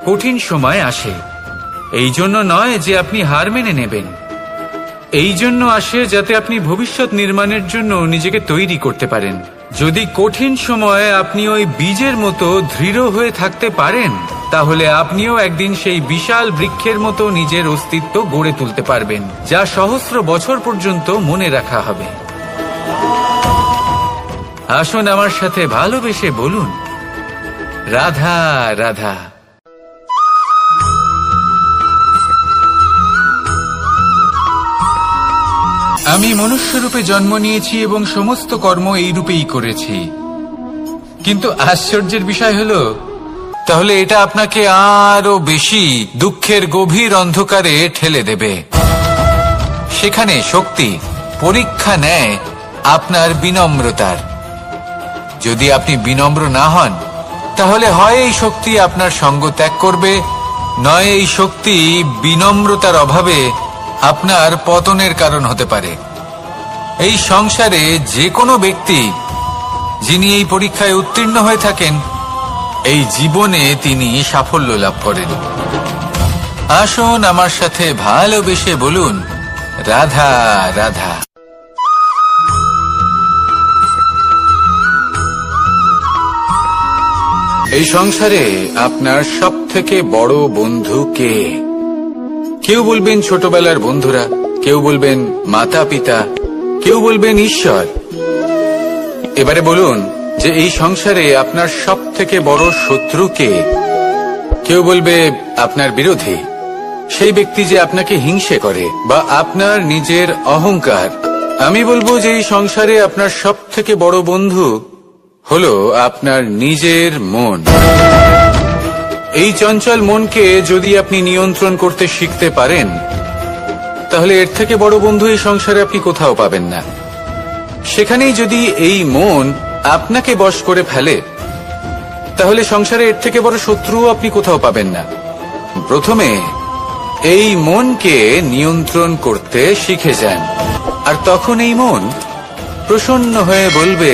Speaker 2: কঠিন সময় আসে, এই জন্য নয় যে আপনি হার মেনে নেবেন, এই জন্য আসে যাতে আপনি ভবিষ্যৎ নির্মাণের জন্য নিজেকে তৈরি করতে পারেন। যদি কঠিন সময়ে আপনি ওই বীজের মতো দৃঢ় হয়ে থাকতে পারেন, তাহলে আপনিও একদিন সেই বিশাল বৃক্ষের মতো নিজের অস্তিত্ব গড়ে তুলতে পারবেন, যা সহস্র বছর পর্যন্ত মনে রাখা হবে। আসুন আমার সাথে ভালোবেসে বলুন, রাধা রাধা। আমি মনুষ্য রূপে জন্ম নিয়েছি এবং সমস্ত কর্ম এই রূপেই করেছি, কিন্তু আশ্চর্যের বিষয় হলো, তাহলে এটা আপনাকে আরো বেশি দুঃখের গভীর অন্ধকারে ঠেলে দেবে। সেখানে শক্তি পরীক্ষা নেয় আপনার বিনম্রতার। যদি আপনি বিনম্র না হন, তাহলে হয় এই শক্তি আপনার সঙ্গ ত্যাগ করবে, নয় এই শক্তি বিনম্রতার অভাবে আপনার পতনের কারণ হতে পারে। এই সংসারে যে কোনো ব্যক্তি যিনি এই পরীক্ষায় উত্তীর্ণ হয়ে থাকেন, এই জীবনে তিনি সাফল্য লাভ করেন। আসুন আমার সাথে ভালোবেসে বলুন, রাধা রাধা। এই সংসারে আপনার সবথেকে বড় বন্ধু কে? কেউ বলবেন ছোটবেলার বন্ধুরা, কেউ বলবেন মাতা পিতা,
Speaker 1: কেউ বলবেন ঈশ্বর। এবারে বলুন যে এই সংসারে আপনার সব থেকে বড় শত্রু কে? কেউ বলবে আপনার বিরোধী, সেই ব্যক্তি যে আপনাকে হিংসে করে, বা আপনার নিজের অহংকার। আমি বলবো যে এই সংসারে আপনার সব থেকে বড় বন্ধু হলো আপনার নিজের মন। এই চঞ্চল মনকে যদি আপনি নিয়ন্ত্রণ করতে শিখতে পারেন, তাহলে এর থেকে বড় বন্ধু এই সংসারে আপনি কোথাও পাবেন না। সেখানেই যদি এই মন আপনাকে বশ করে ফেলে, তাহলে সংসারে এর থেকে বড় শত্রুও আপনি কোথাও পাবেন না। প্রথমে এই মনকে নিয়ন্ত্রণ করতে শিখে যান, আর তখন এই মন প্রসন্ন হয়ে বলবে,